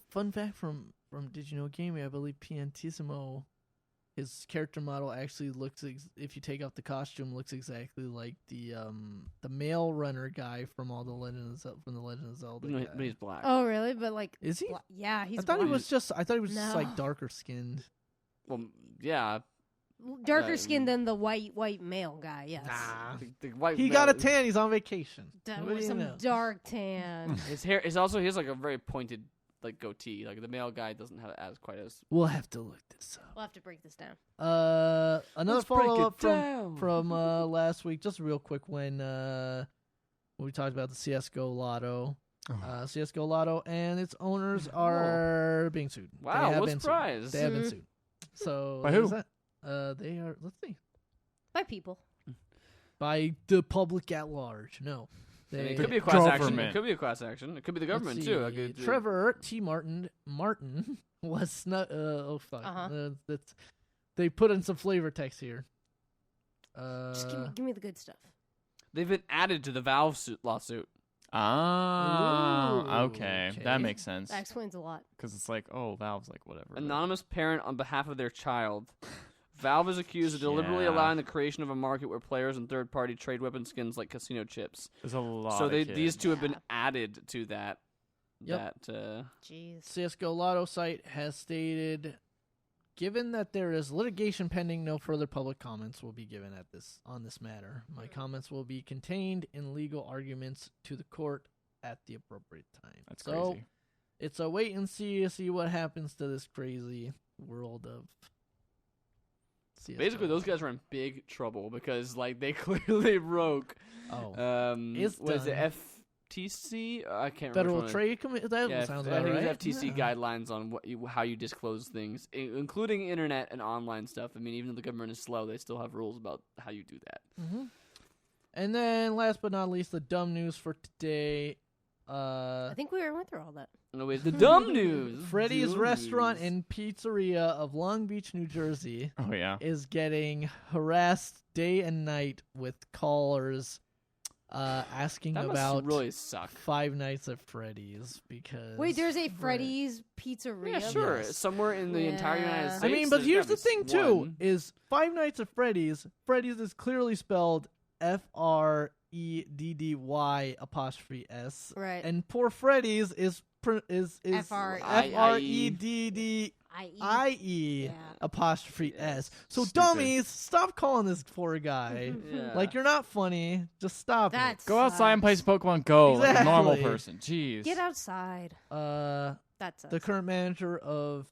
Fun fact from Did You Know Gaming, I believe Piantissimo, his character model actually looks if you take out the costume, looks exactly like the male runner guy from all the Legend of Zelda. No, guy. but he's black. Oh really? But like, Is he? yeah, he's. I thought he black. was just No. like darker skinned. Well, yeah. darker skinned than the white male guy. Yes. The white He male- got a tan. He's on vacation. That What do was you some know? dark tan. His hair is also he has like a very pointed like goatee. Like the male guy doesn't have it as quite as. We'll have to look this up. We'll have to break this down. Another Let's break follow it up down. from last week, just real quick when we talked about the CS:GO Lotto. CS:GO Lotto and its owners are being sued. They Wow, have what been surprise. sued. They have been Mhm. sued. So By who? is that? They are. Let's see. By people. By the public at large. No. I mean, They, it could be a class action. Government. It could be a class action. It could be the let's government see. too. Like it- Trevor T. Martin was not. Oh fuck. That's. They put in some flavor text here. Just give me the good stuff. They've been added to the Valve lawsuit. Ah, Ooh, okay. okay. That makes sense. That explains a lot. Because it's like, oh, Valve's like, whatever. Anonymous parent on behalf of their child. Valve is accused of deliberately Yeah. allowing the creation of a market where players and third-party trade weapon skins like casino chips. There's a lot So of these kids. two have been Yeah. added to that Yep. that. Jeez. CSGO Lotto site has stated, given that there is litigation pending, no further public comments will be given on this matter. My comments will be contained in legal arguments to the court at the appropriate time. That's so crazy. it's a wait and see what happens to this crazy world of CSGO. Basically, those guys are in big trouble because like they clearly broke. It's was it done. FTC? I can't remember. Federal which one. Trade Commission. That Yeah, sounds I about think right. it was FTC Yeah. guidelines on how you disclose things, including internet and online stuff. I mean, even though the government is slow, they still have rules about how you do that. Mm-hmm. And then, last but not least, the dumb news for today. I think we already went through all that. No, wait, the dumb news. Freddy's Dumb Restaurant news. and Pizzeria of Long Beach, New Jersey, Oh yeah. is getting harassed day and night with callers asking That about must really suck. Five Nights at Freddy's because Wait, there's a Freddy's Pizzeria. Yeah, sure. Yes. Somewhere in the entire United Yeah. States. I mean, but there's here's gotta the be thing too: one. is Five Nights at Freddy's. Freddy's is clearly spelled FREDDY ''S, Right. and poor Freddy's is FREDDIE I.E. ''S. So Stupid. dummies, stop calling this poor guy. Yeah. Like you're not funny. Just stop That's Go outside and play some Pokemon Go like a normal Exactly. person. Jeez. Get outside. it. That's The current manager of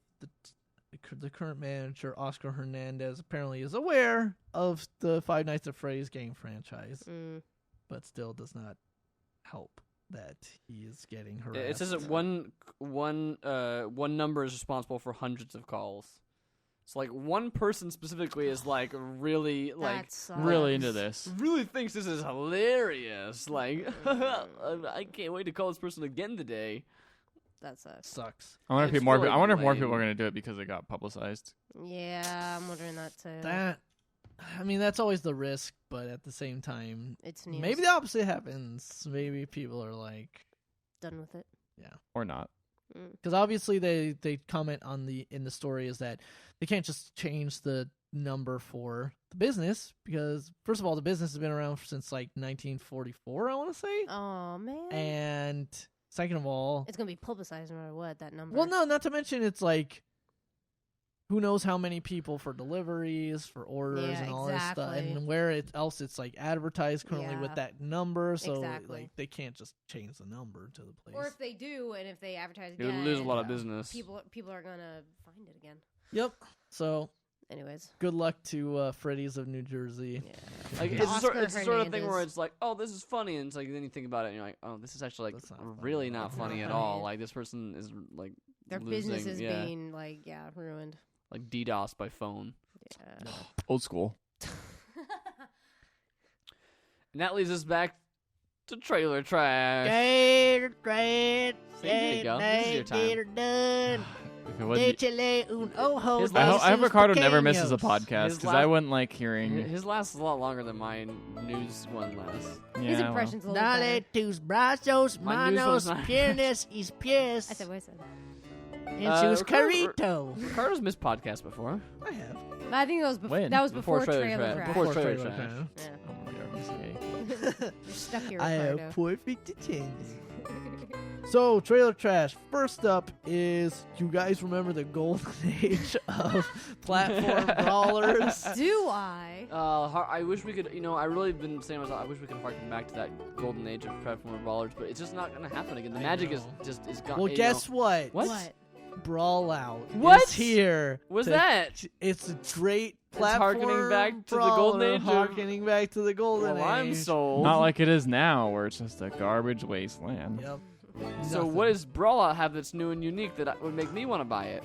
the current manager, Oscar Hernandez, apparently is aware of the Five Nights at Freddy's game franchise, but still does not help that he is getting harassed. It says that one number is responsible for hundreds of calls. So like one person specifically is like really like That sucks. really into this. really thinks this is hilarious. Like I can't wait to call this person again today. That sucks. Sucks. I wonder It's if more. really I wonder if more people lame. are going to do it because it got publicized. Yeah, I'm wondering that too. I mean, that's always the risk, but at the same time, It's news. maybe the opposite happens. Maybe people are like, Done with it. Or not. because obviously they comment in the story is that they can't just change the number for the business because first of all, the business has been around since like 1944, I want to say, Oh man. and second of all, It's gonna be publicized no matter what, that number. well, no, not to mention it's like, who knows how many people for deliveries, for orders, Yeah, and all this stuff, exactly. and where else it's like advertised currently with Yeah. that number, so Exactly. like they can't just change the number to the place. Or if they do, and if they advertise You'll again, lose a lot of Yeah. business. people are gonna find it again. Yep. So Anyways. good luck to Freddy's of New Jersey. Yeah. Like The it's the Oscar sort of thing where Hernandez. it's like, oh, this is funny, and it's like then you think about it, and you're like, oh, this is actually like That's not funny. really not funny at Not all. funny. Like this person is like Their losing, business is yeah, being like ruined. like DDoS by phone. Yeah. Old school. And that leads us back to trailer trash. Gator trade. See, there you go. This is your time. Done. If it wasn't, His I last- hope Ricardo never misses a podcast His because I last- wouldn't like hearing. His lasts a lot longer than my news one lasts. Yeah, His well. impression's a little better. tus brazos, My news one's not- piernas y pies. I said what I said. En sus carrito. Ricardo's missed podcasts before. I have. But I think When? that was before trailer trash. trash. Before trailer trailer trash. Yeah. Oh my God, I'm sorry. You're stuck here, I Ricardo. have perfect attendance. So, trailer trash. First up is, you guys remember the golden age of platform brawlers? Do I? I wish we could, I really been saying to myself, I wish we could harken back to that golden age of platform brawlers, but it's just not going to happen again. The I magic is know. just gone. Well, guess what? What? Brawl Out What? is here. What's to- that? It's a great It's platform harkening back to the brawler, golden age of- harkening back to the golden Well, I'm age. sold. Not like it is now, where it's just a garbage wasteland. Yep. So Nothing. what does Brawl Out have that's new and unique that would make me want to buy it?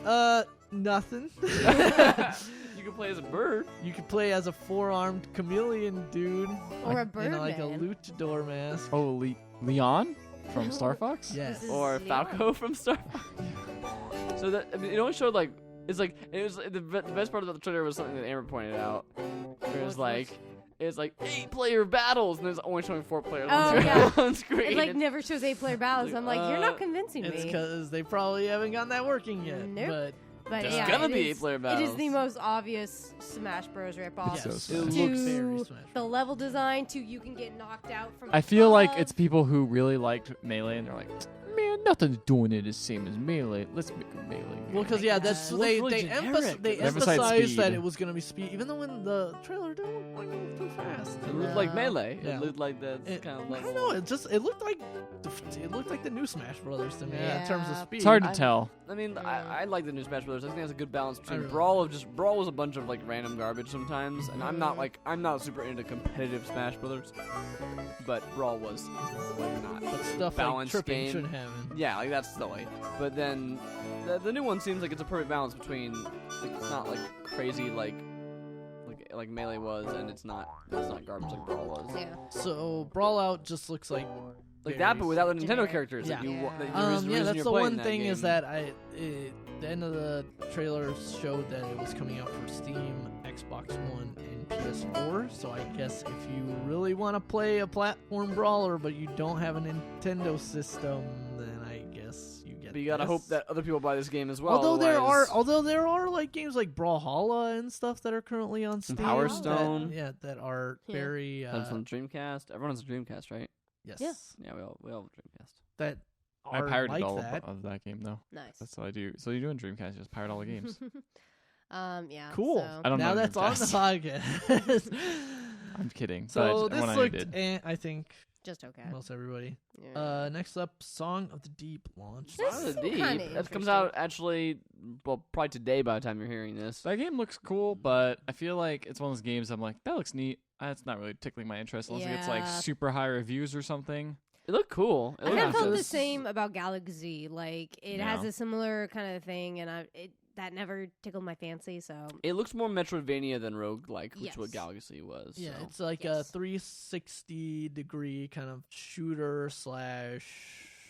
Nothing. You can play as a bird. You could play as a four-armed chameleon dude. Or a in like a birdman. luchador mask. Oh, Leon from Star Fox? Yes. This is Or Leon. Falco from Star Fox. So that it only showed like it's like it was the best part about the trailer was something that Amber pointed out. Where it was like 8-player battles and there's only showing 4 players Oh, yeah. on screen. It like It's- never shows 8-player battles. like, I'm like, you're not convincing It's me. because they probably haven't gotten that working yet. Nope. But There's yeah, gonna it be is- 8-player It battles. is the most obvious Smash Bros. Ripoff. But So yes, Smash. it looks To very Smash the Bros. level design to you can get knocked out from I feel like above. it's people who really liked Melee and they're like, man, nothing's doing it the same as Melee. Let's make a Melee game. Well, because that's Looks really they generic. emphasized speed. that it was gonna be speed, even though in the trailer it didn't look like too fast. It looked like Melee. Yeah. It looked like that's kind of I don't know. It looked like the new Smash Brothers to me in terms of Yeah. speed. It's hard to tell. I mean, I like the new Smash Brothers. I think it has a good balance between really Brawl was a bunch of like random garbage sometimes, and I'm not super into competitive Smash Brothers, but Brawl was like not But stuff like balanced tripping game. shouldn't happen. Yeah, like that's silly. But then the new one seems like it's a perfect balance between like it's not like crazy like Melee was, and it's not garbage like Brawl was. Yeah. So Brawl Out just looks like That, but without the Nintendo generic. characters Yeah. that you Yeah. that the reason that's you're the playing one that thing game. is that the end of the trailer showed that it was coming out for Steam, Xbox One, and PS4. So I guess if you really want to play a platform brawler but you don't have a Nintendo system, then I guess you get. But you gotta this. hope that other people buy this game as well. Although otherwise- there are like games like Brawlhalla and stuff that are currently on Steam. Power Stone. that are Yeah. very That's on Dreamcast. Everyone has a Dreamcast, right? yes. Yeah. Yeah, we all have a Dreamcast. That I are pirated like all that. of that game though. Nice. That's what I do. So you do in Dreamcast, just pirate all the games. Yeah. Cool. So. I don't Now know that's on the Dreamcast. podcast. I'm kidding. So but this when I looked, did. I think, Just okay. most everybody. Yeah. Next up, Song of the Deep launched. This Out of the seemed Deep. kinda That comes interesting. out actually, well, probably today by the time you're hearing this. That game looks cool, but I feel like it's one of those games I'm like, that looks neat. That's not really tickling my interest unless it gets like Yeah. super high reviews or something. It looked cool. It I looked kind of felt the just- same about Galaxy. Like it has Yeah. a similar kind of thing, and that never tickled my fancy. So It looks more Metroidvania than roguelike, which is what Yes. Galaxy was. Yeah, so. it's like Yes. a 360-degree kind of shooter slash.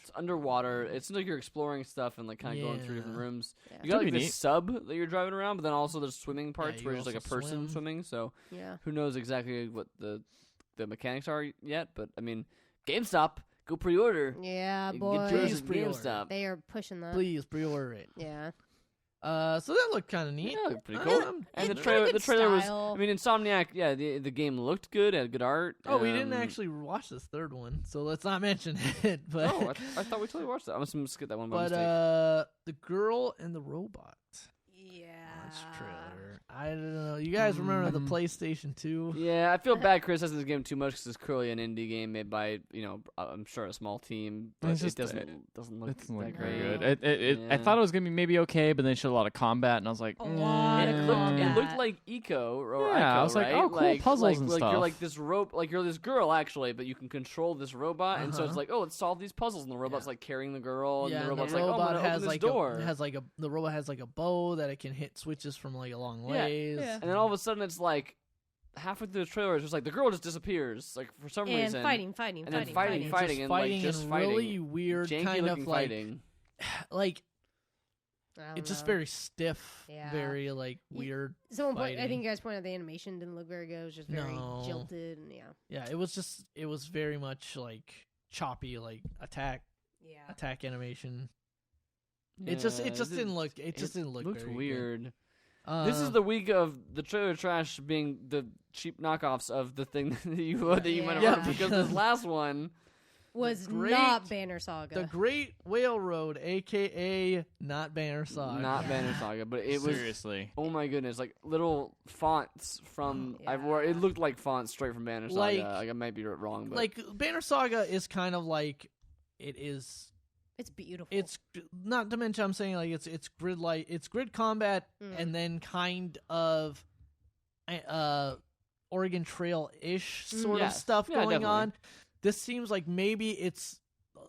It's underwater. It's like you're exploring stuff and like kind of going through different Yeah. rooms. Yeah. You got Could like be this neat. sub that you're driving around, but then also there's swimming parts you where there's like a also person swim. swimming. So yeah. who knows exactly what the mechanics are yet? But I mean, GameStop, go pre-order. Yeah, Get boy. yours Please at pre-order. GameStop. They are pushing that. Please pre-order it. Yeah. So that looked kind of neat. Yeah, looked pretty I cool. don't know. And the It's got a trailer, good the trailer was. style. I mean, Insomniac. Yeah, the game looked good. It had good art. Oh, we didn't um, actually watch this third one, so let's not mention it. But Oh, I thought we totally watched that. I must have skipped that one by but mistake. the girl and the robot Yeah. launch trailer. I don't know. You guys remember the PlayStation 2? Yeah, I feel bad criticizing this game too much because it's clearly an indie game made by, I'm sure a small team, but It's it just- doesn't look It doesn't that look very great. good. I Yeah. thought it was gonna be maybe okay, but then they showed a lot of combat, and I was like, A lot It of looked, combat. it looked like Eco or Yeah, Echo, I was like, right? oh, cool, puzzles and like stuff. You're like this you're this girl actually, but you can control this robot, and so it's Uh-huh. like, oh, let's solve these puzzles, and the robot's Yeah. like carrying the girl, and Yeah, the and robot's the like, oh, I'm robot gonna has open this like door. the robot has like a bow that it can hit switches from like a long ways. yeah. And then all of a sudden, it's like halfway through the trailer, it's just like the girl just disappears, like for some And reason, fighting, and fighting, then fighting. fighting, and like just and fighting, really weird janky kind looking of like fighting. like I don't it's just know. very stiff, Yeah. very like You- weird. Someone I fighting. think you guys pointed out the animation didn't look very good. It was just very No. jilted, and yeah. Yeah, it was very much like choppy, like attack animation. It just didn't look looked very weird. Good. This is the week of the trailer trash being the cheap knockoffs of the thing that you might have Yeah. heard, because this last one, Was great- not Banner Saga. the Great Whale Road, aka not Banner Saga. not Yeah. Banner Saga, but it was, seriously. oh my goodness, like little fonts from Yeah. it looked like fonts straight from Banner Saga. Like- Like I might be wrong, but Like Banner Saga is kind of like it is. It's beautiful. It's not to mention I'm saying like it's grid combat Mm. and then kind of Oregon Trail ish sort Yeah. of stuff Yeah, going definitely. on. This seems like maybe it's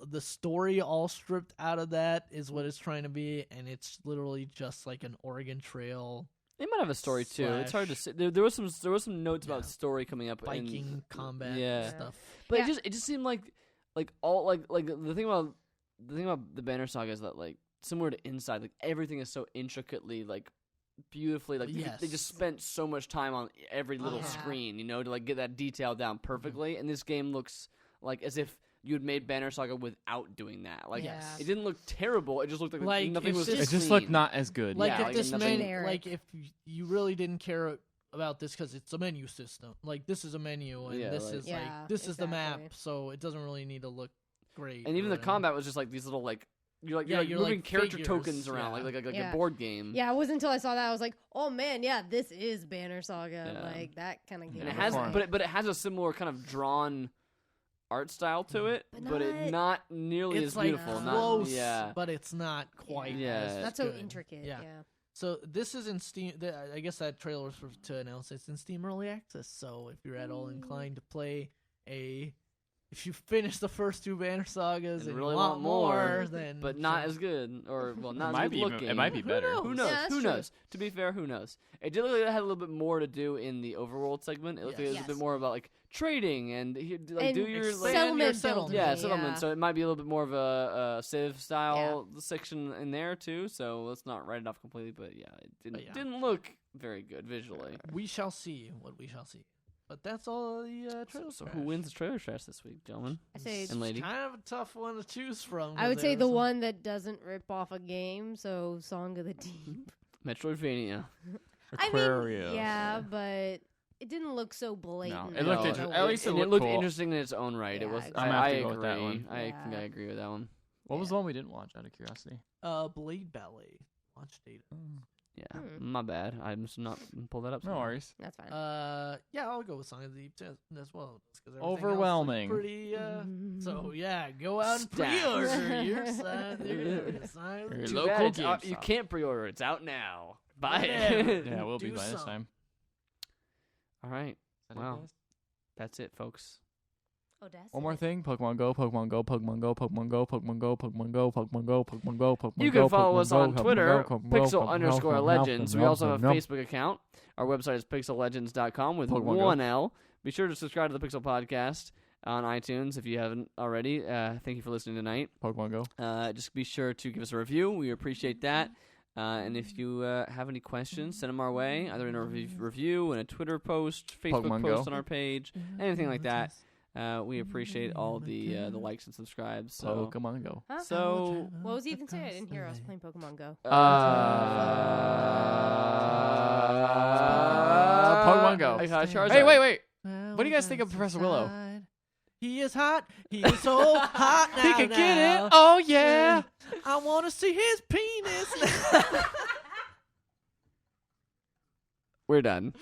the story all stripped out of that is what it's trying to be, and it's literally just like an Oregon Trail they might have a story too. It's hard to say. There was some notes about Yeah. story coming up. biking combat yeah. stuff. But Yeah. it just seemed like all like the thing about the Banner Saga is that like similar to Inside, like everything is so intricately like beautifully like Yes. they just spent so much time on every little Uh-huh. screen, to like get that detail down perfectly. And this game looks like as if you had made Banner Saga without doing that. Like Yes. it didn't look terrible. It just looked Like, nothing it's was. just- It just clean. looked not as good. Like Yeah, if like this nothing- Generic. like if you really didn't care about this because it's a menu system. Like this is a menu and Yeah, this like- is Yeah, like this is the map, exactly. so it doesn't really need to look great. And even the or combat was just like these little like you're moving like character figures, tokens around like a board game. Yeah, it wasn't until I saw that I was like, oh man, yeah, this is Banner Saga, Yeah. like that kind of game. And it has, but it has a similar kind of drawn art style to it, but it not nearly it's as like beautiful. close, Not, but it's not quite. Yeah. as not so good. intricate. Yeah. Yeah. So this is in Steam. I guess that trailer was to announce it's in Steam Early Access. So if you're at all inclined to play if you finish the first 2 Banner Sagas and really you want more, then but not as good, or not as good looking. It might be better. knows? Who knows? Yeah, that's Who true. knows? To be fair, who knows? It did look like it had a little bit more to do in the overworld segment. It looked like it was a bit more about like trading and do your settlement settlement. building. settlement. So it might be a little bit more of a Civ style section in there too. So let's not write it off completely. But yeah, it didn't look very good visually. We shall see what we shall see. But that's all the trailers. So who wins the trailer trash this week, gentlemen I say and lady? Kind of a tough one to choose from. I would say the one that doesn't rip off a game. So Song of the Deep. Metroidvania. Aquarius. Yeah, but it didn't look so blatant. No, it looked No, at least it and it looked looked cool. interesting in its own right. Yeah, It was. exactly. I'm gonna have I to agree. go with that one. I think I agree with that one. What was the one we didn't watch out of curiosity? Blade Ballet launch data. Yeah, my bad. I'm just not pull that up. No worries. That's fine. Yeah, I'll go with Song of the Deep as well. Just 'cause everything else Overwhelming. looks pretty. So yeah, go out and Stat. pre-order your side. Your Too local bad it's out- GameStop. you can't pre-order. It's out now. Buy Whatever. it. Yeah, we'll be Do by this some. time. All right. Is that it, Wow. guys? That's it, folks. Audacity. One more thing: Pokemon Go, Pokemon Go, Pokemon Go, Pokemon Go, Pokemon Go, Pokemon Go, Pokemon Go, Pokemon Go, Pokemon Go. You can follow Pokemon us Go, on Pokemon Twitter, Go, Pokemon Go, Pokemon Go, Pixel_Legends. We also have a Pokemon Go. Facebook account. Our website is pixellegends.com with Pokemon Go. 1L. Be sure to subscribe to the Pixel Podcast on iTunes if you haven't already. Thank you for listening tonight. Pokemon Go. Just be sure to give us a review. We appreciate that. And if you have any questions, send them our way, either in a review, in a Twitter post, Facebook Pokemon post Go. on our page, anything like that. We appreciate all the likes and subscribes. So, Pokemon Go. Huh? so What was Ethan say? I didn't hear us playing Pokemon Go. Pokemon Go. Charizard. Hey, wait. What do you guys think of Professor Willow? He is hot. He is so hot now. He can get now. it. Oh yeah. I want to see his penis. We're done.